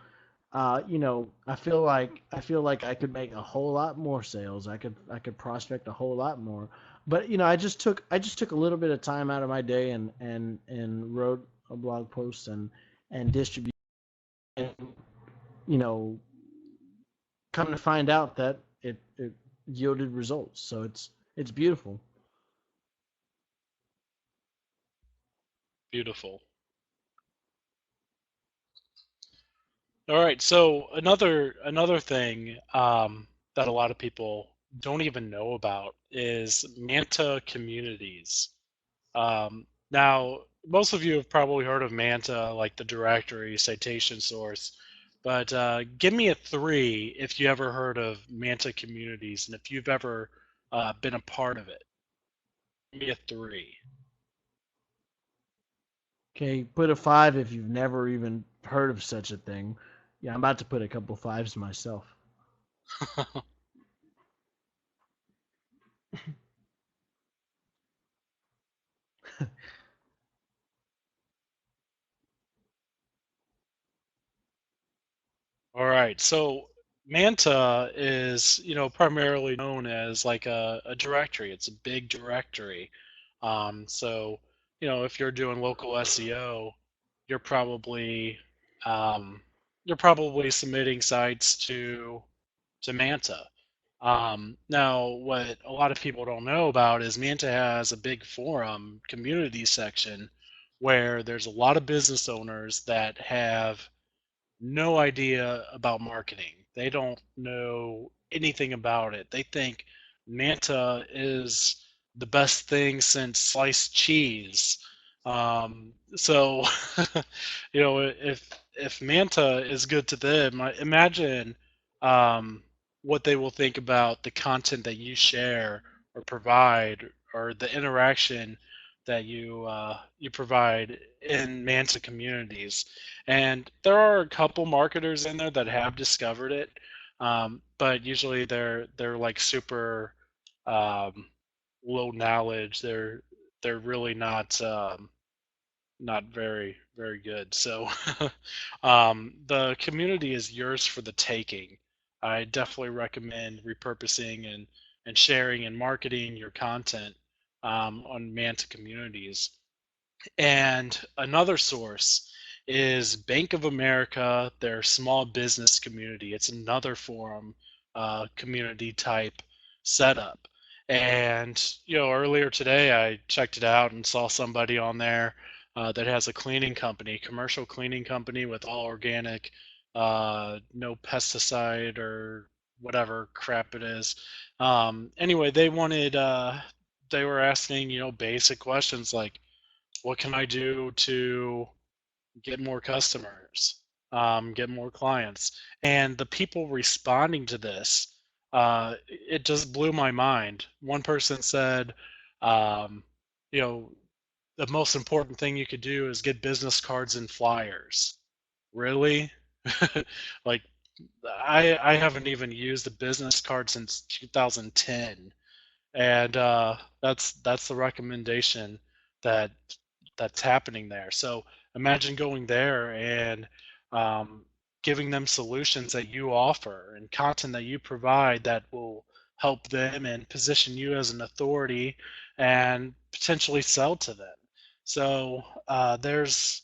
I feel like I could make a whole lot more sales. I could prospect a whole lot more. But I just took a little bit of time out of my day and wrote a blog post and distributed. And, you know, come to find out that it yielded results. So it's beautiful. Beautiful. All right. So another thing that a lot of people don't even know about is Manta communities. Now, most of you have probably heard of Manta, like the directory citation source, but give me a three if you ever heard of Manta communities and if you've ever been a part of it. Give me a three. Okay, put a five if you've never even heard of such a thing. Yeah, I'm about to put a couple fives myself. All right. So Manta is, primarily known as like a directory. It's a big directory. So, if you're doing local SEO, you're probably um, you're probably submitting sites to Manta. Now, what a lot of people don't know about is Manta has a big forum community section where there's a lot of business owners that have no idea about marketing. They don't know anything about it. They think Manta is the best thing since sliced cheese. So, if Manta is good to them, imagine um, what they will think about the content that you share or provide, or the interaction that you provide in Manta communities. And there are a couple marketers in there that have discovered it, but usually they're like super um, low knowledge. They're really not very good. So the community is yours for the taking. I definitely recommend repurposing and sharing and marketing your content on Manta communities. And another source is Bank of America, their small business community. It's another forum, community type setup. And earlier today I checked it out and saw somebody on there that has a cleaning company, commercial cleaning company with all organic, no pesticide or whatever crap it is. Anyway, they were asking, basic questions like, what can I do to get more customers, get more clients? And the people responding to this, it just blew my mind. One person said, um, you know, the most important thing you could do is get business cards and flyers. Really? Like, I haven't even used a business card since 2010, and that's the recommendation that that's happening there. So imagine going there and um, giving them solutions that you offer and content that you provide that will help them and position you as an authority and potentially sell to them. So there's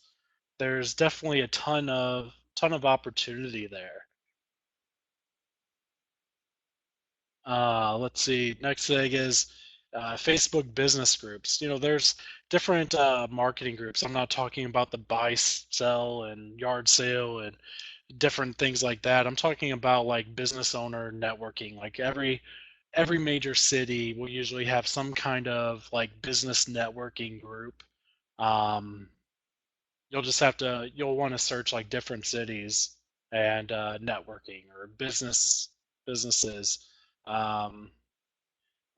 definitely a ton of opportunity there. Let's see. Next thing is Facebook business groups. There's different marketing groups. I'm not talking about the buy, sell, and yard sale and different things like that. I'm talking about like business owner networking. Like every major city will usually have some kind of like business networking group. Um, you'll want to search like different cities and networking or businesses. Um,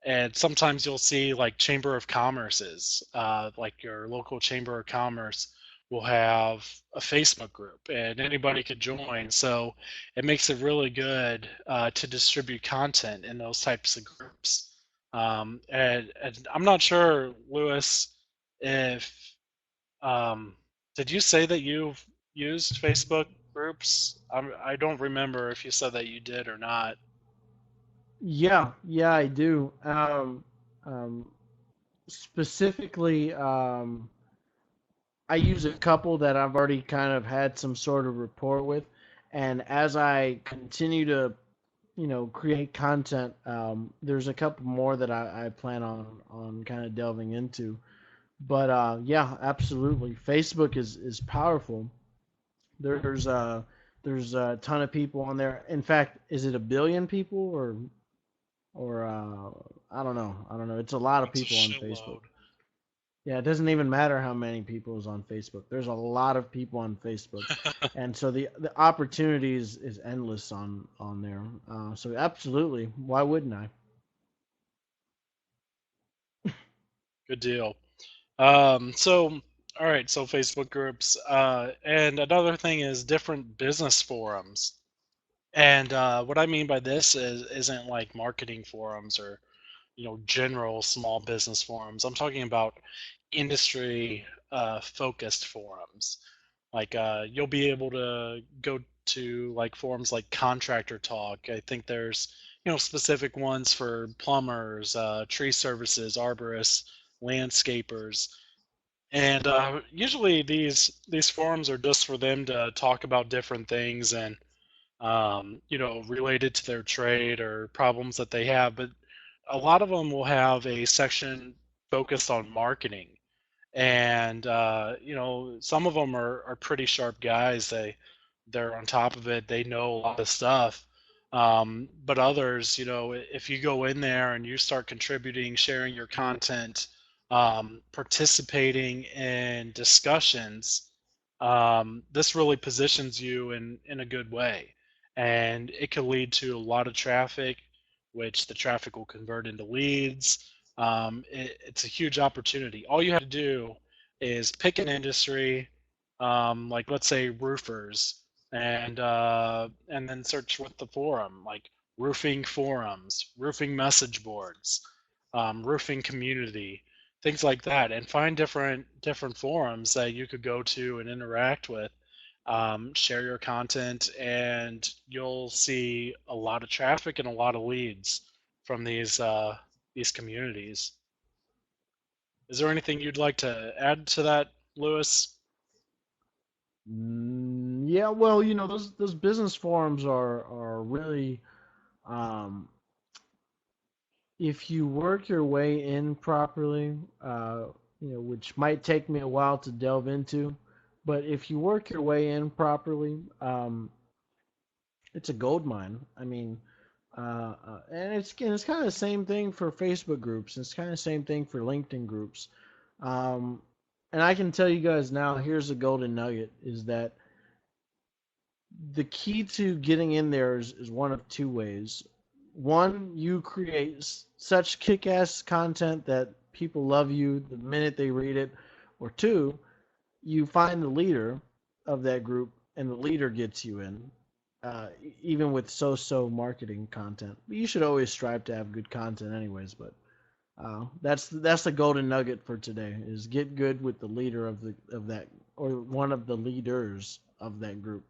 and sometimes you'll see like chamber of commerce's, like your local chamber of commerce will have a Facebook group and anybody could join, so it makes it really good to distribute content in those types of groups. And I'm not sure, Lewis, if did you say that you've used Facebook groups? I don't remember if you said that you did or not. Yeah, yeah, I do. Um, Specifically, I use a couple that I've already kind of had some sort of rapport with, and as I continue to, create content, there's a couple more that I plan on kind of delving into. But yeah, absolutely, Facebook is powerful. There's there's a ton of people on there. In fact, is it a billion people or I don't know. I don't know. It's a lot of It's a people on Facebook. shitload. Yeah, it doesn't even matter how many people is on Facebook. There's a lot of people on Facebook, and so the opportunities is endless on there. So absolutely, why wouldn't I? Good deal. So, all right, so Facebook groups. And another thing is different business forums. And what I mean by this isn't like marketing forums or, general small business forums. I'm talking about industry focused forums. Like you'll be able to go to like forums like Contractor Talk. I think there's specific ones for plumbers, tree services, arborists, landscapers, and usually these forums are just for them to talk about different things and related to their trade or problems that they have. But a lot of them will have a section focused on marketing, and some of them are pretty sharp guys. They're on top of it. They know a lot of stuff. But others, if you go in there and you start contributing, sharing your content, participating in discussions, this really positions you in a good way. And it could lead to a lot of traffic, which the traffic will convert into leads. It's a huge opportunity. All you have to do is pick an industry, like let's say roofers, and then search with the forum, like roofing forums, roofing message boards, roofing community, things like that, and find different forums that you could go to and interact with. Share your content, and you'll see a lot of traffic and a lot of leads from these communities. Is there anything you'd like to add to that, Lewis? Yeah, well, those business forums are really, um, if you work your way in properly, which might take me a while to delve into, but if you work your way in properly, it's a gold mine. I mean, and it's kind of the same thing for Facebook groups. It's kind of the same thing for LinkedIn groups. Um, and I can tell you guys now, here's a golden nugget: is that the key to getting in there is one of two ways. One, you create such kick-ass content that people love you the minute they read it, or two, you find the leader of that group and the leader gets you in, even with so-so marketing content. You should always strive to have good content anyways, but that's the golden nugget for today: is get good with the leader of that, or one of the leaders of that group,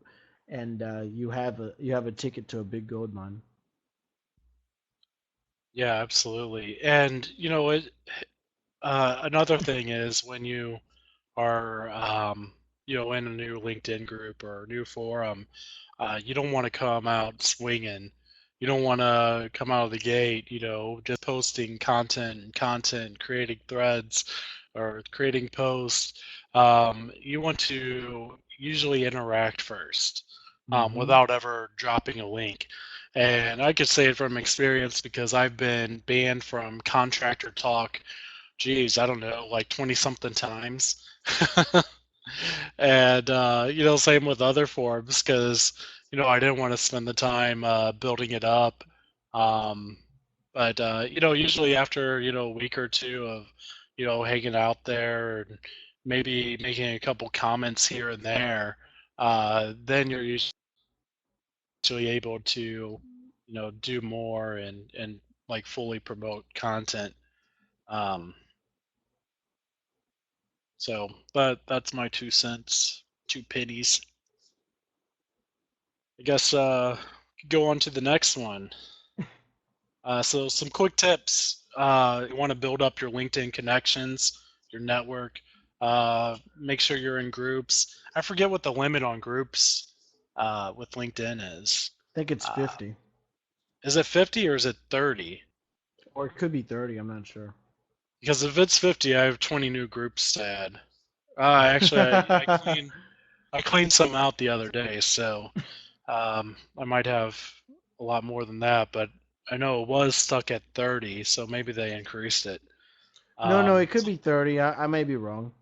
and you have a ticket to a big gold mine. Yeah, absolutely. And another thing is when you are in a new LinkedIn group or a new forum, you don't want to come out swinging. You don't want to come out of the gate, just posting content, creating threads or creating posts. You want to usually interact first, Mm-hmm. without ever dropping a link. And I could say it from experience because I've been banned from Contractor Talk, geez, I don't know, like 20 something times. And same with other forums because I didn't want to spend the time building it up. Um, but usually after a week or two of hanging out there and maybe making a couple comments here and there, then you're usually able to do more and like fully promote content. Um, So that's my 2 cents, 2 pennies. I guess go on to the next one. So some quick tips. You want to build up your LinkedIn connections, your network. Make sure you're in groups. I forget what the limit on groups with LinkedIn is. I think it's Uh, 50, is it 50 or is it 30? or it could be 30. I'm not sure. Because if it's 50, I have 20 new groups to add. Actually, I cleaned some out the other day, so I might have a lot more than that, but I know it was stuck at 30, so maybe they increased it. No, it Um, could be 30. I may be wrong.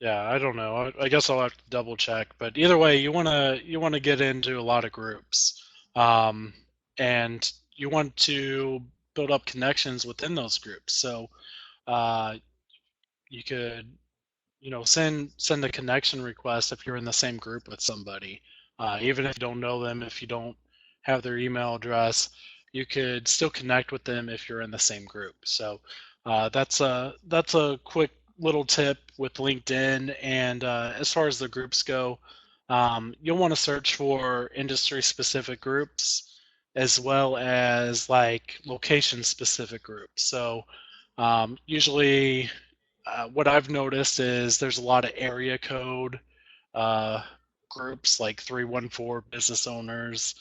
yeah, I don't know. I guess I'll have to double check. But either way, you wanna get into a lot of groups, um, and you want to build up connections within those groups. So uh, you could send a connection request if you're in the same group with somebody, even if you don't know them, if you don't have their email address, you could still connect with them if you're in the same group. So that's a quick little tip with LinkedIn. And as far as the groups go, you'll want to search for industry specific groups as well as like location specific groups. So usually what I've noticed is there's a lot of area code uh, groups like 314 business owners,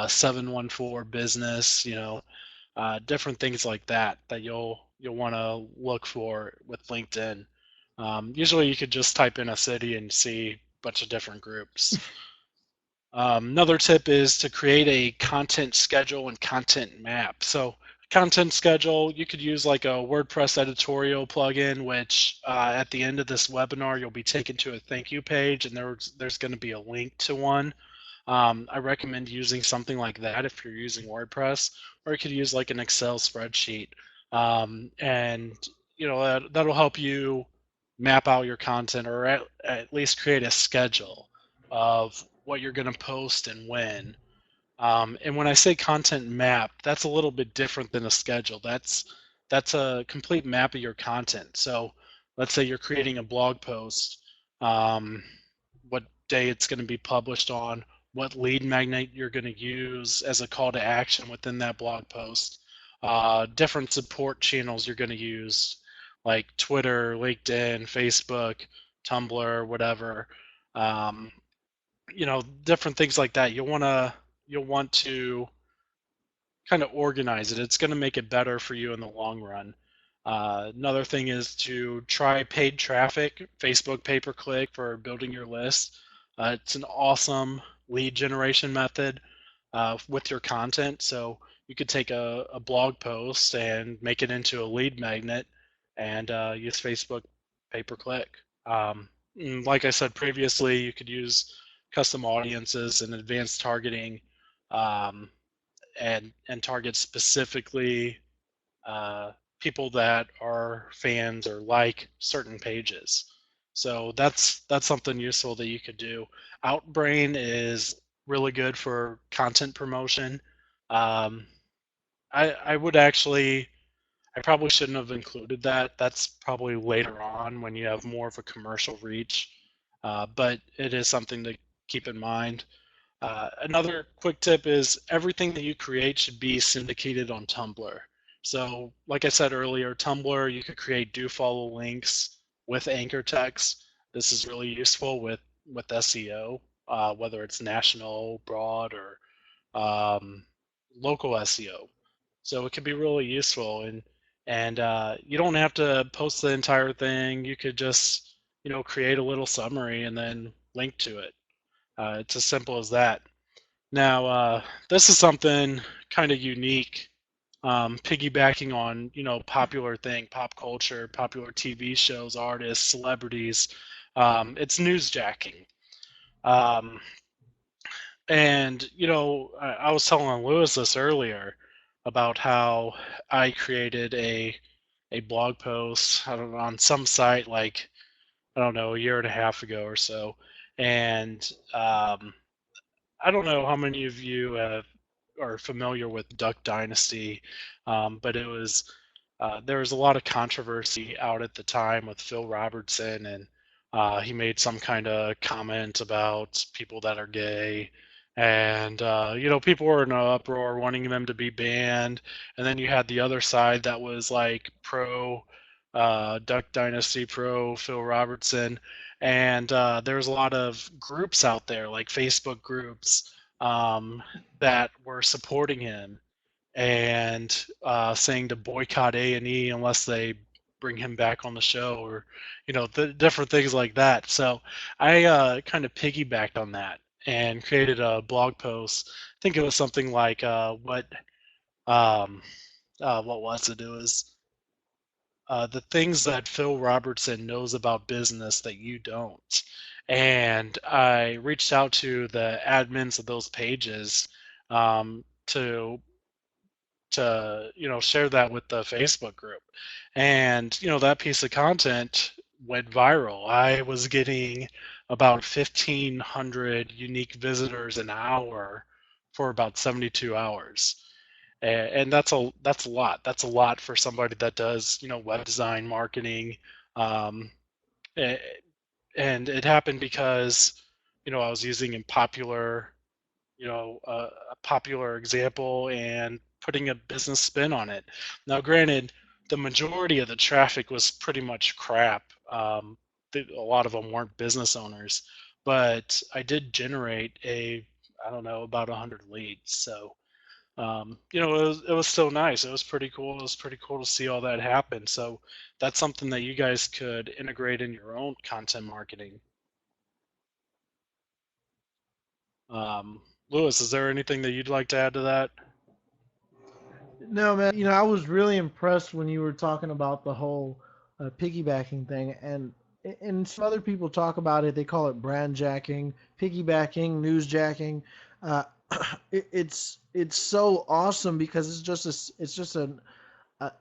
714 business, different things like that you'll want to look for with LinkedIn. Usually you could just type in a city and see a bunch of different groups. Another tip is to create a content schedule and content map. So, content schedule, you could use like a WordPress editorial plugin, which at the end of this webinar, you'll be taken to a thank you page, and there's going to be a link to one. I recommend using something like that if you're using WordPress, or you could use like an Excel spreadsheet, and that'll help you map out your content, or at least create a schedule of what you're going to post and when. And when I say content map, that's a little bit different than a schedule. That's a complete map of your content. So let's say you're creating a blog post, um, what day it's going to be published on, what lead magnet you're going to use as a call to action within that blog post, different support channels you're going to use, like Twitter, LinkedIn, Facebook, Tumblr, whatever. Um, Different things like that. You'll want to kind of organize it. It's going to make it better for you in the long run. Another thing is to try paid traffic, Facebook pay-per-click for building your list. It's an awesome lead generation method with your content. So you could take a blog post and make it into a lead magnet and use Facebook pay-per-click. Like I said previously, you could use custom audiences and advanced targeting, um, and target specifically uh, people that are fans or like certain pages. So that's something useful that you could do. Outbrain is really good for content promotion. Um, I would actually, I probably shouldn't have included that. That's probably later on when you have more of a commercial reach, but it is something to keep in mind. Another quick tip is everything that you create should be syndicated on Tumblr. So, like I said earlier, Tumblr, you could create do follow links with anchor text. This is really useful with SEO, whether it's national, broad, or um, local SEO. So it can be really useful, and you don't have to post the entire thing. You could just create a little summary and then link to it. It's as simple as that. Now, this is something kind of unique, piggybacking on popular pop culture, popular TV shows, artists, celebrities. It's newsjacking, um, and I was telling Lewis this earlier about how I created a blog post, I don't know, on some site like I don't know, a year and a half ago or so, and I don't know how many of you are familiar with Duck Dynasty, but there was a lot of controversy out at the time with Phil Robertson, and he made some kind of comment about people that are gay, and people were in an uproar wanting them to be banned, and then you had the other side that was like pro Duck Dynasty, pro Phil Robertson, and there was a lot of groups out there, like Facebook groups, um, that were supporting him and saying to boycott A&E unless they bring him back on the show, or the different things like that. So I kind of piggybacked on that and created a blog post. I think it was something like um, what was it? It was the things that Phil Robertson knows about business that you don't. And I reached out to the admins of those pages, to share that with the Facebook group, and that piece of content went viral. I was getting about 1,500 unique visitors an hour for about 72 hours, and that's a lot. That's a lot for somebody that does web design, marketing, um, and it happened because I was using a popular example and putting a business spin on it. Now, granted, the majority of the traffic was pretty much crap. A lot of them weren't business owners, but I did generate I don't know, about 100 leads. So it was still nice. It was pretty cool. It was pretty cool to see all that happen. So that's something that you guys could integrate in your own content marketing. Lewis, is there anything that you'd like to add to that? No, man. I was really impressed when you were talking about the whole piggybacking thing, and some other people talk about it. They call it brand jacking, piggybacking, news jacking. Uh, it's so awesome because it's just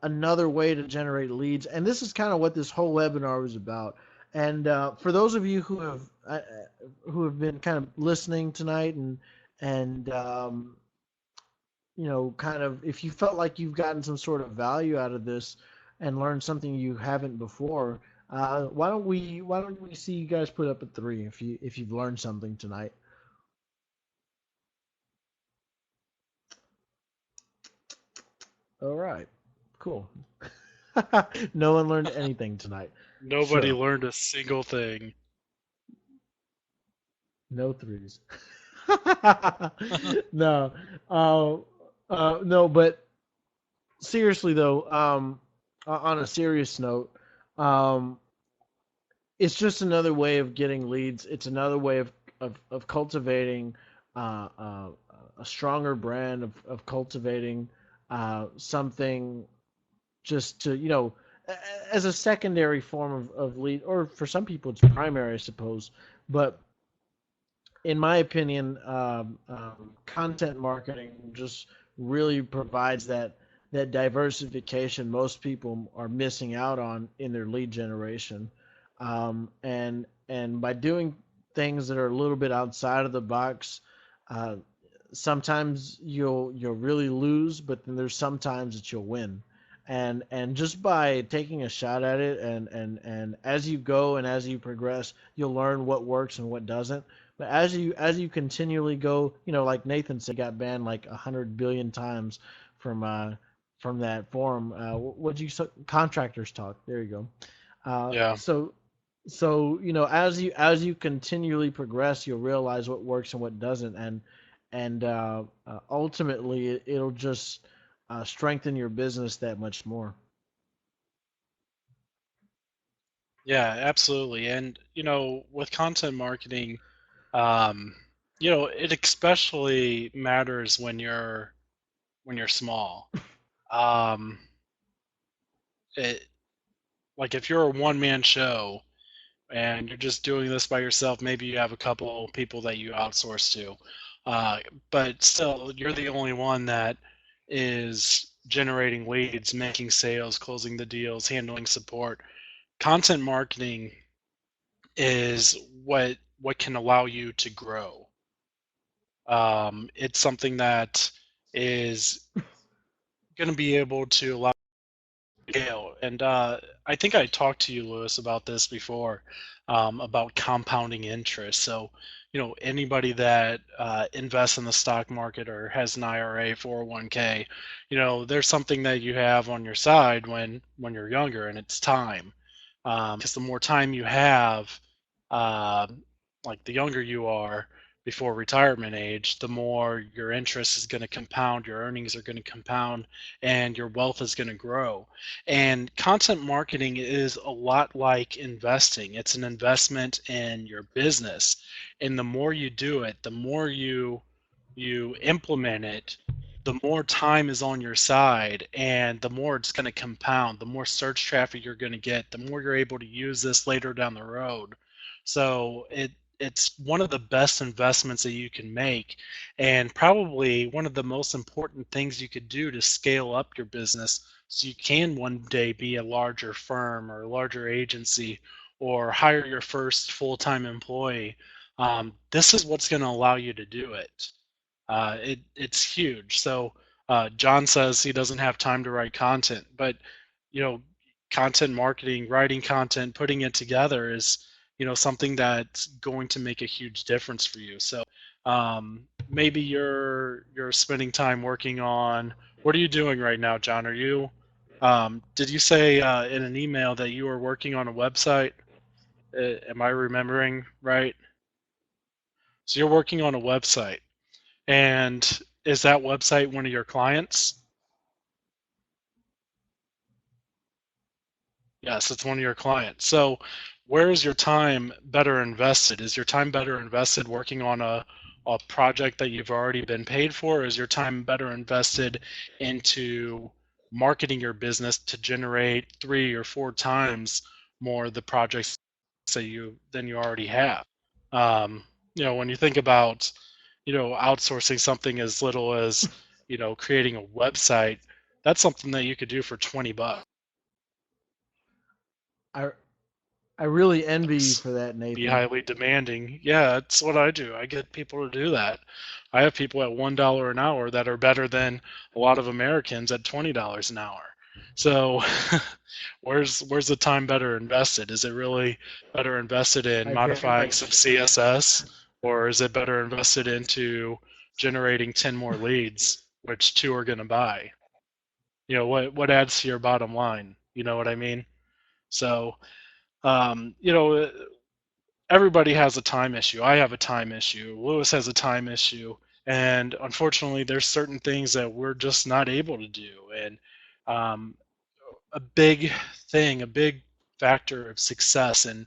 another way to generate leads, and this is kind of what this whole webinar was about. And for those of you who have been kind of listening tonight and kind of if you felt like you've gotten some sort of value out of this and learned something you haven't before, why don't we see you guys put up a three if you've learned something tonight? All right, cool. No one learned anything tonight, Nobody so learned a single thing. no threes. No, uh, no, but seriously though, on a serious note, um, it's just another way of getting leads. It's another way of cultivating uh, uh, a stronger brand of cultivating something just to as a secondary form of lead, or for some people it's primary, I suppose. But in my opinion, content marketing just really provides that diversification most people are missing out on in their lead generation, and by doing things that are a little bit outside of the box, uh, sometimes you'll really lose, but then there's sometimes that you'll win. And just by taking a shot at it, and as you go and as you progress, you'll learn what works and what doesn't. But as you continually go, like Nathan said, got banned like 100 billion times from from that forum. What'd you contractors talk? There you go. Uh, Yeah. so so as you continually progress, you'll realize what works and what doesn't, and ultimately it'll just strengthen your business that much more. Yeah, absolutely. And, with content marketing, um, it especially matters when you're small. Um, it, like if you're a one-man show and you're just doing this by yourself, maybe you have a couple people that you outsource to. Uh, but still, you're the only one that is generating leads, making sales, closing the deals, handling support. Content marketing is what can allow you to grow. It's something that is going to be able to allow you to scale. And I think I talked to you, Lewis, about this before, about compounding interest. So, anybody that invests in the stock market or has an IRA, 401k, there's something that you have on your side when you're younger, and it's time. Because the more time you have, uh, like the younger you are before retirement age, the more your interest is going to compound, your earnings are going to compound, and your wealth is going to grow. And content marketing is a lot like investing. It's an investment in your business. And the more you do it, the more you implement it, the more time is on your side and the more it's going to compound, the more search traffic you're going to get, the more you're able to use this later down the road. So it's one of the best investments that you can make, and probably one of the most important things you could do to scale up your business so you can one day be a larger firm or a larger agency or hire your first full-time employee. This is what's going to allow you to do it. It's huge. So John says he doesn't have time to write content, but you know, content marketing, writing content, putting it together is something that's going to make a huge difference for you. So maybe you're spending time working on what are you doing right now, John? Are you did you say in an email that you were working on a website? Am I remembering right? So you're working on a website. And is that website one of your clients? Yes, it's one of your clients. So where is your time better invested? Is your time better invested working on a a project that you've already been paid for, or is your time better invested into marketing your business to generate 3 or 4 times more of the projects that you already have? Um, when you think about outsourcing something as little as creating a website, that's something that you could do for $20. I I really envy you for that, Be Nathan. highly demanding. Yeah, that's what I do. I get people to do that. I have people at $1 an hour that are better than a lot of Americans at $20 an hour. So where's the time better invested? Is it really better invested in I very modifying much. some CSS, or is it better invested into generating 10 more leads, which 2 are going to buy? What adds to your bottom line? You know what I mean? So um, you know, everybody has a time issue. I have a time issue. Lewis has a time issue. And unfortunately, there's certain things that we're just not able to do. And um, a big thing, a big factor of success and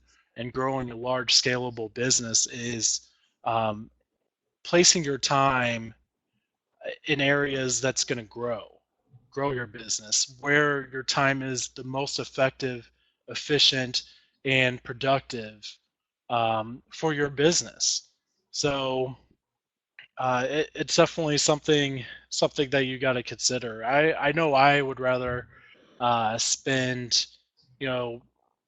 growing a large scalable business is um, placing your time in areas that's going to grow your business, where your time is the most effective, efficient, and productive for your business. So it's definitely something that you got to consider. I know I would rather spend you know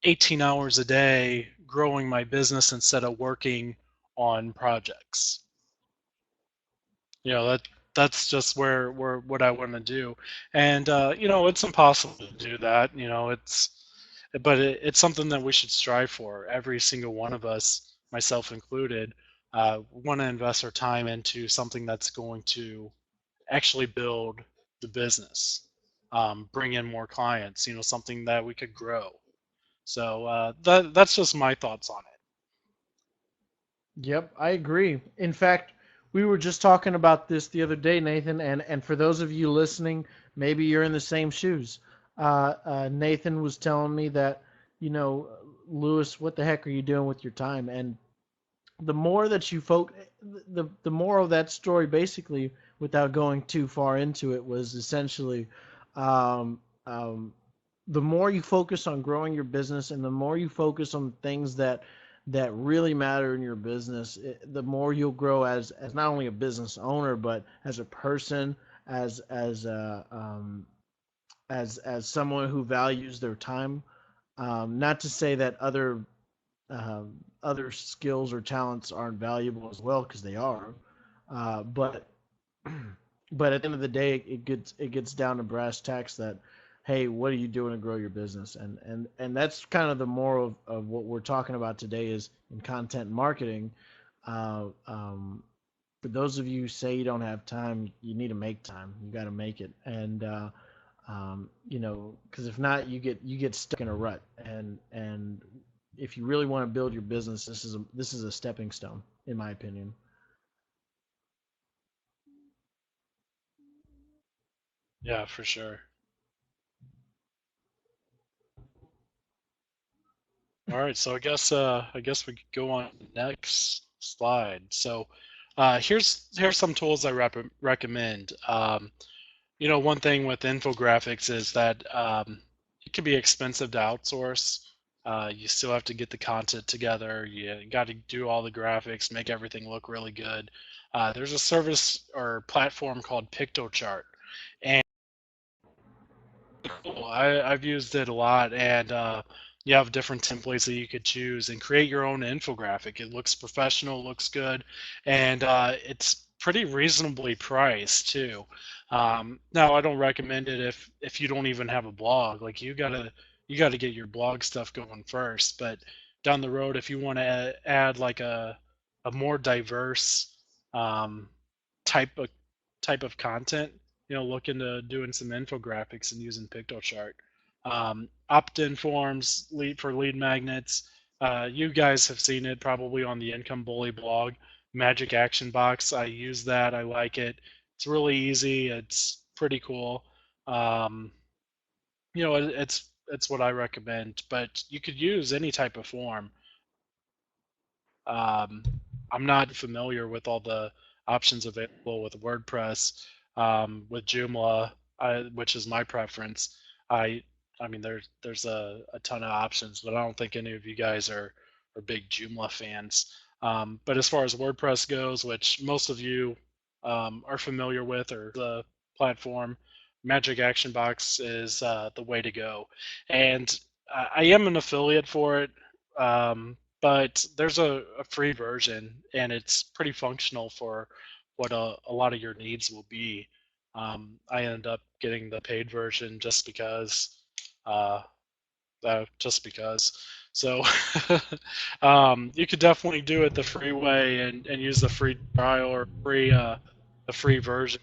18 hours a day growing my business instead of working on projects. That's just where what I want to do, and it's impossible to do that. It's something that we should strive for. Every single one of us, myself included, want to invest our time into something that's going to actually build the business, bring in more clients. Something that we could grow. So that's just my thoughts on it. Yep, I agree. In fact, we were just talking about this the other day, Nathan, and for those of you listening, maybe you're in the same shoes. Nathan was telling me that, you know, Lewis, what the heck are you doing with your time? And the more that you the moral of that story, basically, without going too far into it, was essentially, um, um, the more you focus on growing your business and the more you focus on things that really matter in your business, the more you'll grow as not only a business owner but as a person, as as someone who values their time. Not to say that other skills or talents aren't valuable as well, because they are, but but at the end of the day, it gets down to brass tacks that, hey, what are you doing to grow your business? And that's kind of the moral of what we're talking about today is in content marketing. Uh, um, for those of you who say you don't have time, you need to make time. You got to make it, and because if not, you get stuck in a rut. And if you really want to build your business, this is a stepping stone, in my opinion. Yeah, for sure. All right, so I guess we could go on to the next slide. So here's some tools I recommend. One thing with infographics is that it can be expensive to outsource. You still have to get the content together. You got to do all the graphics, make everything look really good. There's a service or platform called Pictochart, and I've used it a lot, and you have different templates that you could choose and create your own infographic. It looks professional, looks good, and it's pretty reasonably priced too. Now, I don't recommend it if you don't even have a blog. Like you gotta get your blog stuff going first. But down the road, if you want to add like a more diverse um, type of type of content, look into doing some infographics and using Pictochart. Opt-in forms for lead magnets. You guys have seen it probably on the Income Bully blog. Magic Action Box. I use that. I like it. It's really easy. It's pretty cool. Um, it's what I recommend. But you could use any type of form. Um, I'm not familiar with all the options available with WordPress, with Joomla, which is my preference. I I mean there's a ton of options, but I don't think any of you guys are big Joomla fans. But as far as WordPress goes, which most of you are familiar with, or the platform, Magic Action Box is the way to go. And I am an affiliate for it. But there's a free version, and it's pretty functional for what a lot of your needs will be. I ended up getting the paid version uh, just because. So you could definitely do it the free way and use the free trial or the free version,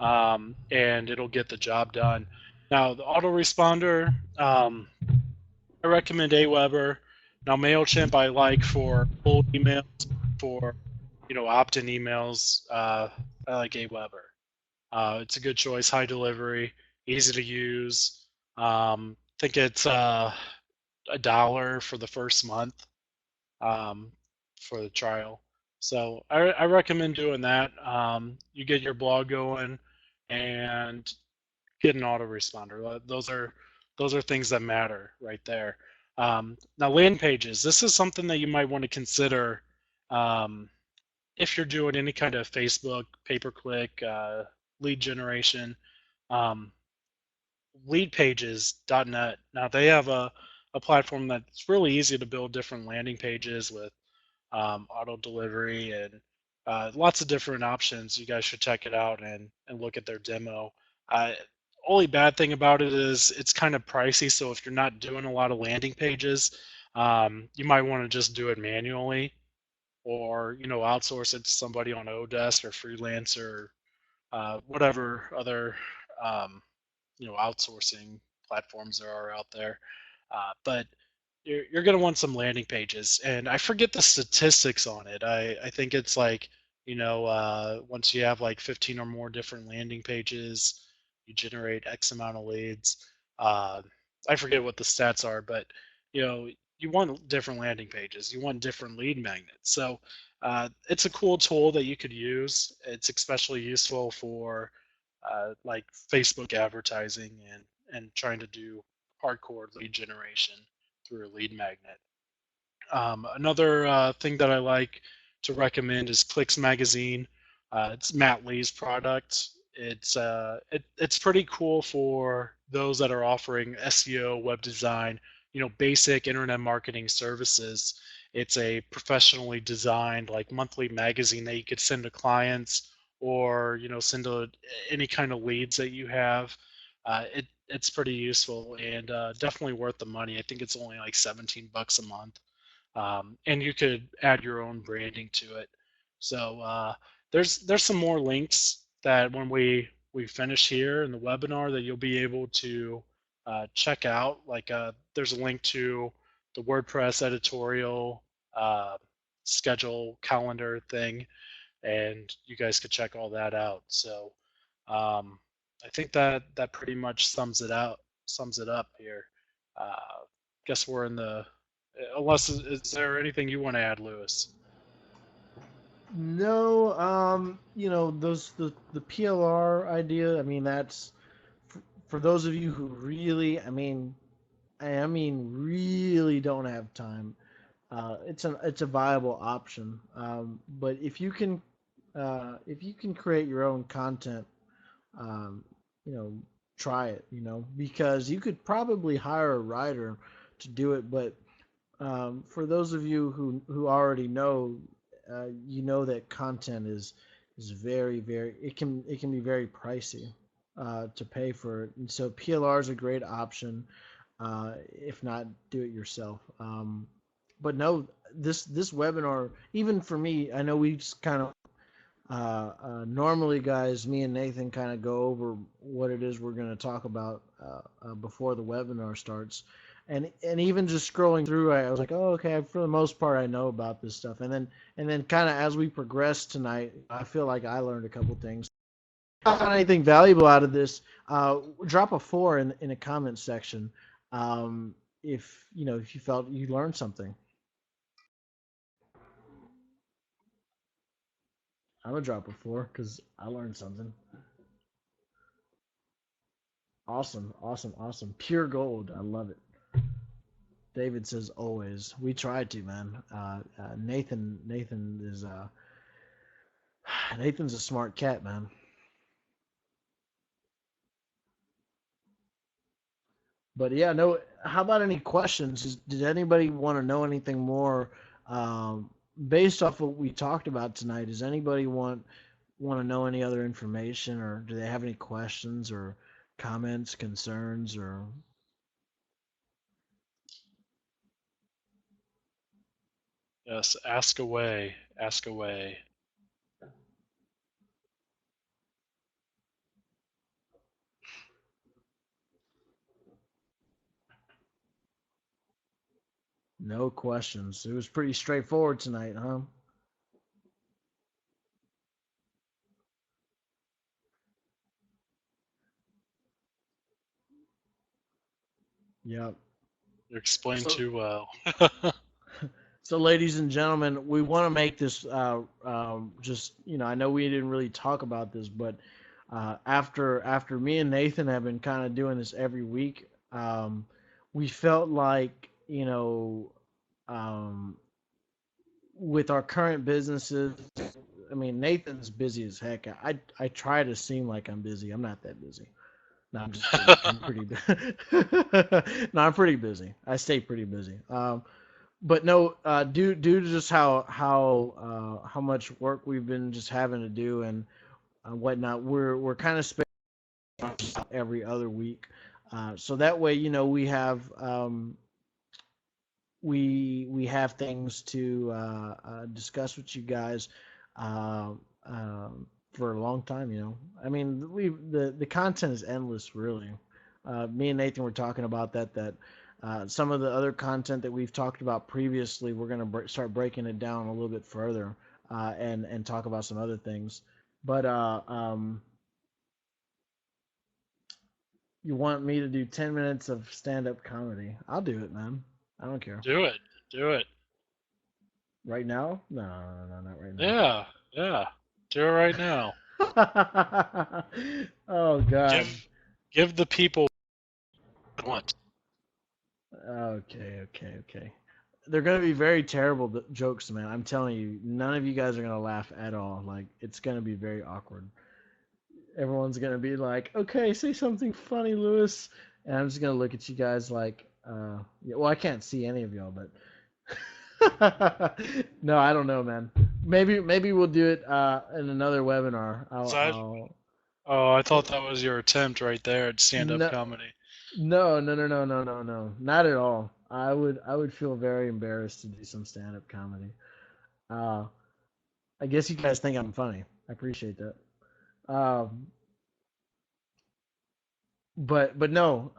and it'll get the job done. Now the autoresponder, I recommend Aweber. Now Mailchimp I like for cold emails, for opt-in emails. I like Aweber. It's a good choice, high delivery, easy to use. I think it's $1 for the first month, um, for the trial. So I recommend doing that. You get your blog going and get an autoresponder. Those are things that matter right there. Now, landing pages. This is something that you might want to consider um, if you're doing any kind of Facebook pay-per-click lead generation. Um, Leadpages.net. Now they have a platform that's really easy to build different landing pages with auto delivery and lots of different options. You guys should check it out and look at their demo. Uh, Only bad thing about it is it's kind of pricey. So if you're not doing a lot of landing pages, you might want to just do it manually, or outsource it to somebody on Odesk or Freelancer, whatever other um, outsourcing platforms there are out there. But you're going to want some landing pages, and I forget the statistics on it. I think it's like once you have like 15 or more different landing pages, you generate X amount of leads. uh, I forget what the stats are, but you know you want different landing pages, you want different lead magnets. So it's a cool tool that you could use. It's especially useful for like Facebook advertising and trying to do hardcore lead generation through a lead magnet. Another thing that I like to recommend is Clicks Magazine. It's Matt Lee's product. It's pretty cool for those that are offering SEO, web design, basic internet marketing services. It's a professionally designed like monthly magazine that you could send to clients, or send to any kind of leads that you have. It's pretty useful and definitely worth the money. I think it's only like $17 a month, and you could add your own branding to it. So there's some more links that when we finish here in the webinar that you'll be able to check out. Like there's a link to the WordPress editorial schedule calendar thing, and you guys could check all that out. So um, I think that pretty much sums it up here. Guess we're in the unless is there anything you want to add, Lewis? No, those the PLR idea. I mean, that's for those of you who really, I mean, really don't have time. It's a viable option. But if you can create your own content, um, you know, try it. Because you could probably hire a writer to do it, but for those of you who already know, that content is very, very, it can be very pricey to pay for it, and so PLR is a great option. If not, do it yourself. But no, this webinar, even for me, I know we just kind of normally, guys, me and Nathan kind of go over what it is we're going to talk about before the webinar starts, and even just scrolling through, I was like, oh, okay, for the most part, I know about this stuff, and then kind of as we progress tonight, I feel like I learned a couple things. If you found anything valuable out of this, drop a 4 in a comment section. If you felt you learned something. I'm gonna drop a 4 because I learned something. Awesome, awesome, awesome. Pure gold. I love it. David says always. We try to, man. Nathan is Nathan's a smart cat, man. But yeah, no. How about any questions? Did anybody want to know anything more um, based off what we talked about tonight? Does anybody want to know any other information, or do they have any questions or comments, concerns, or Yes, ask away. Ask away. no questions? It was pretty straightforward tonight, huh? Yep. You explained So, too well. so ladies and gentlemen, we want to make this just I know we didn't really talk about this, but after me and Nathan have been kind of doing this every week, we felt like um, with our current businesses. I mean, Nathan's busy as heck. I try to seem like I'm busy. I'm not that busy. No, I'm just kidding. I'm pretty. No, I'm pretty busy. I stay pretty busy. But no, due to just how much work we've been just having to do and whatnot, we're kind of spaced out every other week. So that way, we have things to discuss with you guys uh, for a long time. I mean, the content is endless, really. Me and Nathan were talking about that. Some of the other content that we've talked about previously, we're going to start breaking it down a little bit further and talk about some other things. But you want me to do 10 minutes of stand-up comedy? I'll do it, man. I don't care. Do it. Do it. Right now? No, no, no, not right now. Yeah. Yeah. Do it right now. Oh God. Give the people what they want. Okay, okay, okay. They're gonna be very terrible jokes, man. I'm telling you, none of you guys are gonna laugh at all. Like it's gonna be very awkward. Everyone's gonna be like, "Okay, say something funny, Lewis," and I'm just gonna look at you guys like, yeah, well, I can't see any of y'all, but no, I don't know, man. Maybe we'll do it in another webinar. Is that? Oh, I thought that was your attempt right there at stand-up No, comedy. no, no, no, no, no, no, no, not at all. I would feel very embarrassed to do some stand-up comedy. Uh, I guess you guys think I'm funny. I appreciate that. Um, but no.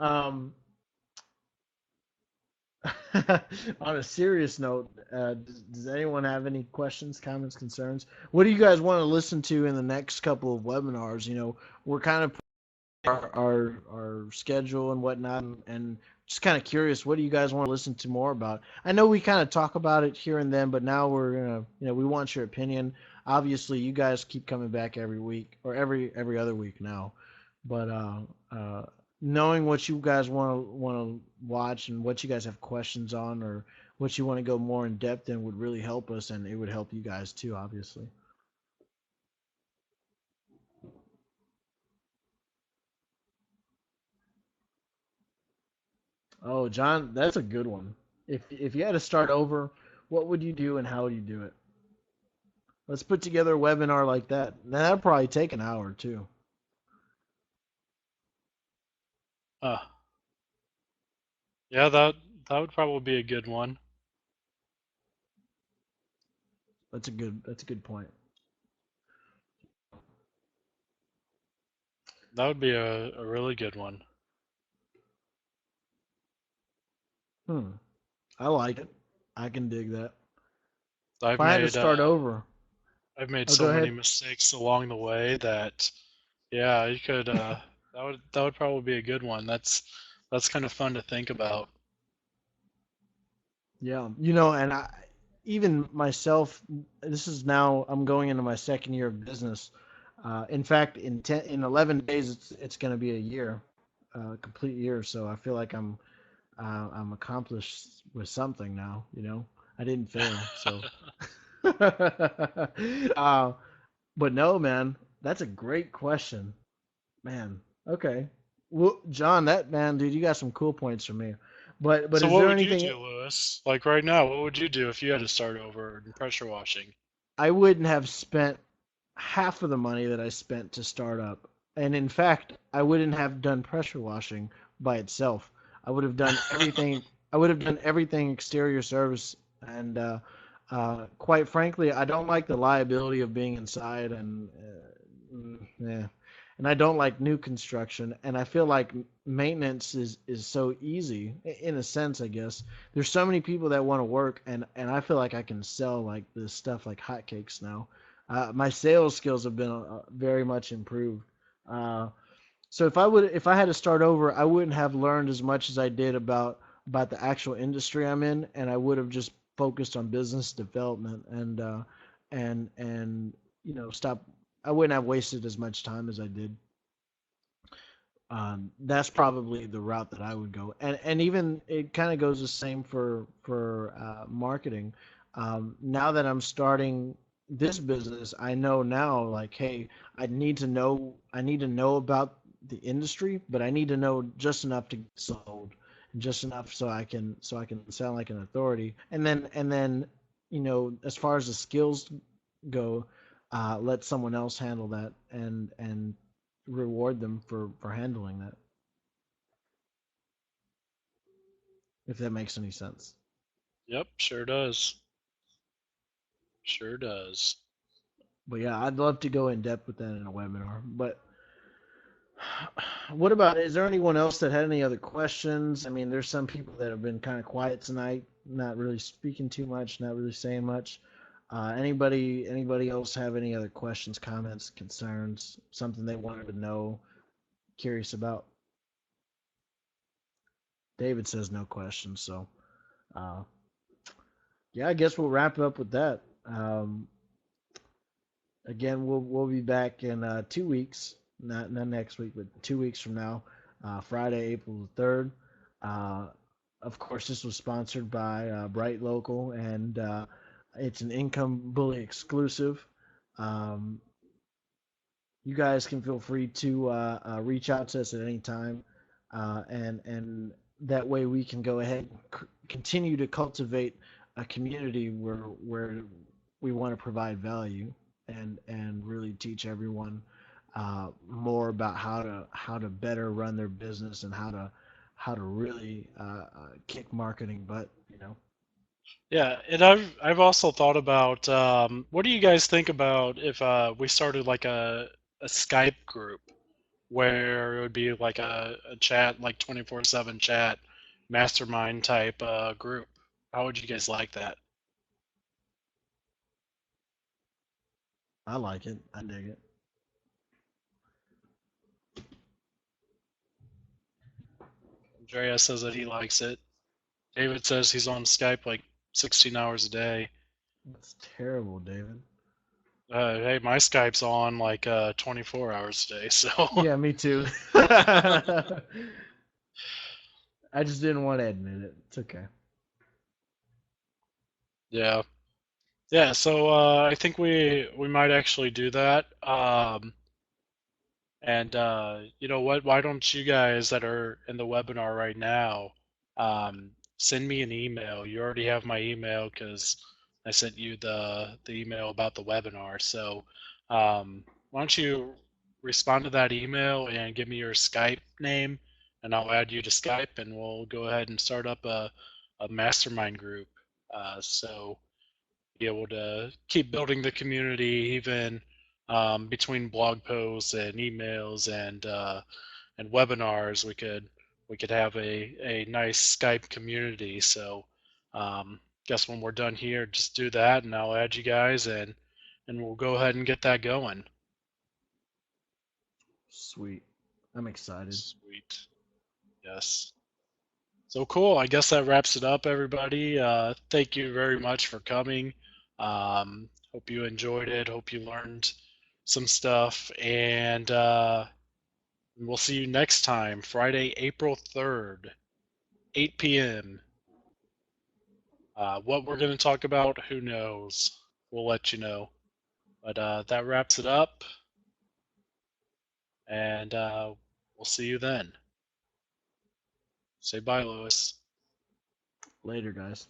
On a serious note, does anyone have any questions, comments, concerns? What do you guys want to listen to in the next couple of webinars? We're kind of our schedule and whatnot, and just kind of curious, what do you guys want to listen to more about? I know we kind of talk about it here and then, but now we're gonna, we want your opinion. Obviously, you guys keep coming back every week or every other week now, but uh, knowing what you guys want to watch and what you guys have questions on or what you want to go more in depth in would really help us, and it would help you guys too, obviously. Oh, John, that's a good one. If you had to start over, what would you do and how would you do it? Let's put together a webinar like that. Now, that'd probably take an hour too. Uh, yeah, that would probably be a good one. That's a good point. That would be a really good one. Hmm. I like it. I can dig that. If I've I had to made start over, I've made oh, go so many ahead. mistakes along the way that yeah, you could that would probably be a good one. That's kind of fun to think about. Yeah, and even myself, this is now I'm going into my second year of business. In fact, in 11 days, it's going to be a year, complete year. So I feel like I'm accomplished with something now. I didn't fail. So, uh, but no, man, that's a great question, man. Okay, well, John, that man, dude, you got some cool points for me. But So is what there would you anything? do, Lewis? Like right now, what would you do if you had to start over in pressure washing? I wouldn't have spent half of the money that I spent to start up. And in fact, I wouldn't have done pressure washing by itself. I would have done everything. I would have done everything exterior service. And quite frankly, I don't like the liability of being inside, and yeah, and I don't like new construction. And I feel like maintenance is so easy in a sense. I guess there's so many people that want to work, and I feel like I can sell like this stuff like hotcakes now. My sales skills have been very much improved. Uh, so if I had to start over, I wouldn't have learned as much as I did about the actual industry I'm in, and I would have just focused on business development and stop. I wouldn't have wasted as much time as I did. That's probably the route that I would go, and even it kind of goes the same for marketing. Now that I'm starting this business, I know now, like, hey, I need to know about the industry, but I need to know just enough to get sold, and just enough so I can sound like an authority, and then as far as the skills go, let someone else handle that and reward them for handling that, if that makes any sense. Yep, sure does. Sure does. But yeah, I'd love to go in depth with that in a webinar. But what about, is there anyone else that had any other questions? I mean, there's some people that have been kind of quiet tonight, not really speaking too much, not really saying much. Anybody else have any other questions, comments, concerns, something they wanted to know, curious about? David says no questions, so uh, yeah, I guess we'll wrap it up with that. Again, we'll be back in 2 weeks, not next week, but 2 weeks from now, Friday, April the 3rd. Uh, of course, this was sponsored by Bright Local, and it's an Income Bully exclusive. Um, you guys can feel free to reach out to us at any time, and that way we can go ahead and continue to cultivate a community where we want to provide value and really teach everyone more about how to better run their business and how to really kick marketing butt. Yeah, and I've also thought about what do you guys think about if we started like a Skype group where it would be like a chat, like 24/7 chat, mastermind type group. How would you guys like that? I like it. I dig it. Andrea says that he likes it. David says he's on Skype like 16 hours a day. That's terrible, David. Hey, my Skype's on like 24 hours a day, so Yeah, me too. I just didn't want to admit it. It's okay. yeah. Yeah, so I think we might actually do that. And you know what? Why don't you guys that are in the webinar right now send me an email? You already have my email because I sent you the email about the webinar. So why don't you respond to that email and give me your Skype name, and I'll add you to Skype, and we'll go ahead and start up a mastermind group. So be able to keep building the community even between blog posts and emails and webinars. We could have a nice Skype community. So guess when we're done here, just do that, and I'll add you guys, and we'll go ahead and get that going. Sweet. I'm excited. Sweet. Yes. So cool. I guess that wraps it up, everybody. Thank you very much for coming. Hope you enjoyed it. Hope you learned some stuff. And we'll see you next time, Friday, April 3rd, 8 p.m. What we're going to talk about, who knows? We'll let you know. But that wraps it up. And we'll see you then. Say bye, Lewis. Later, guys.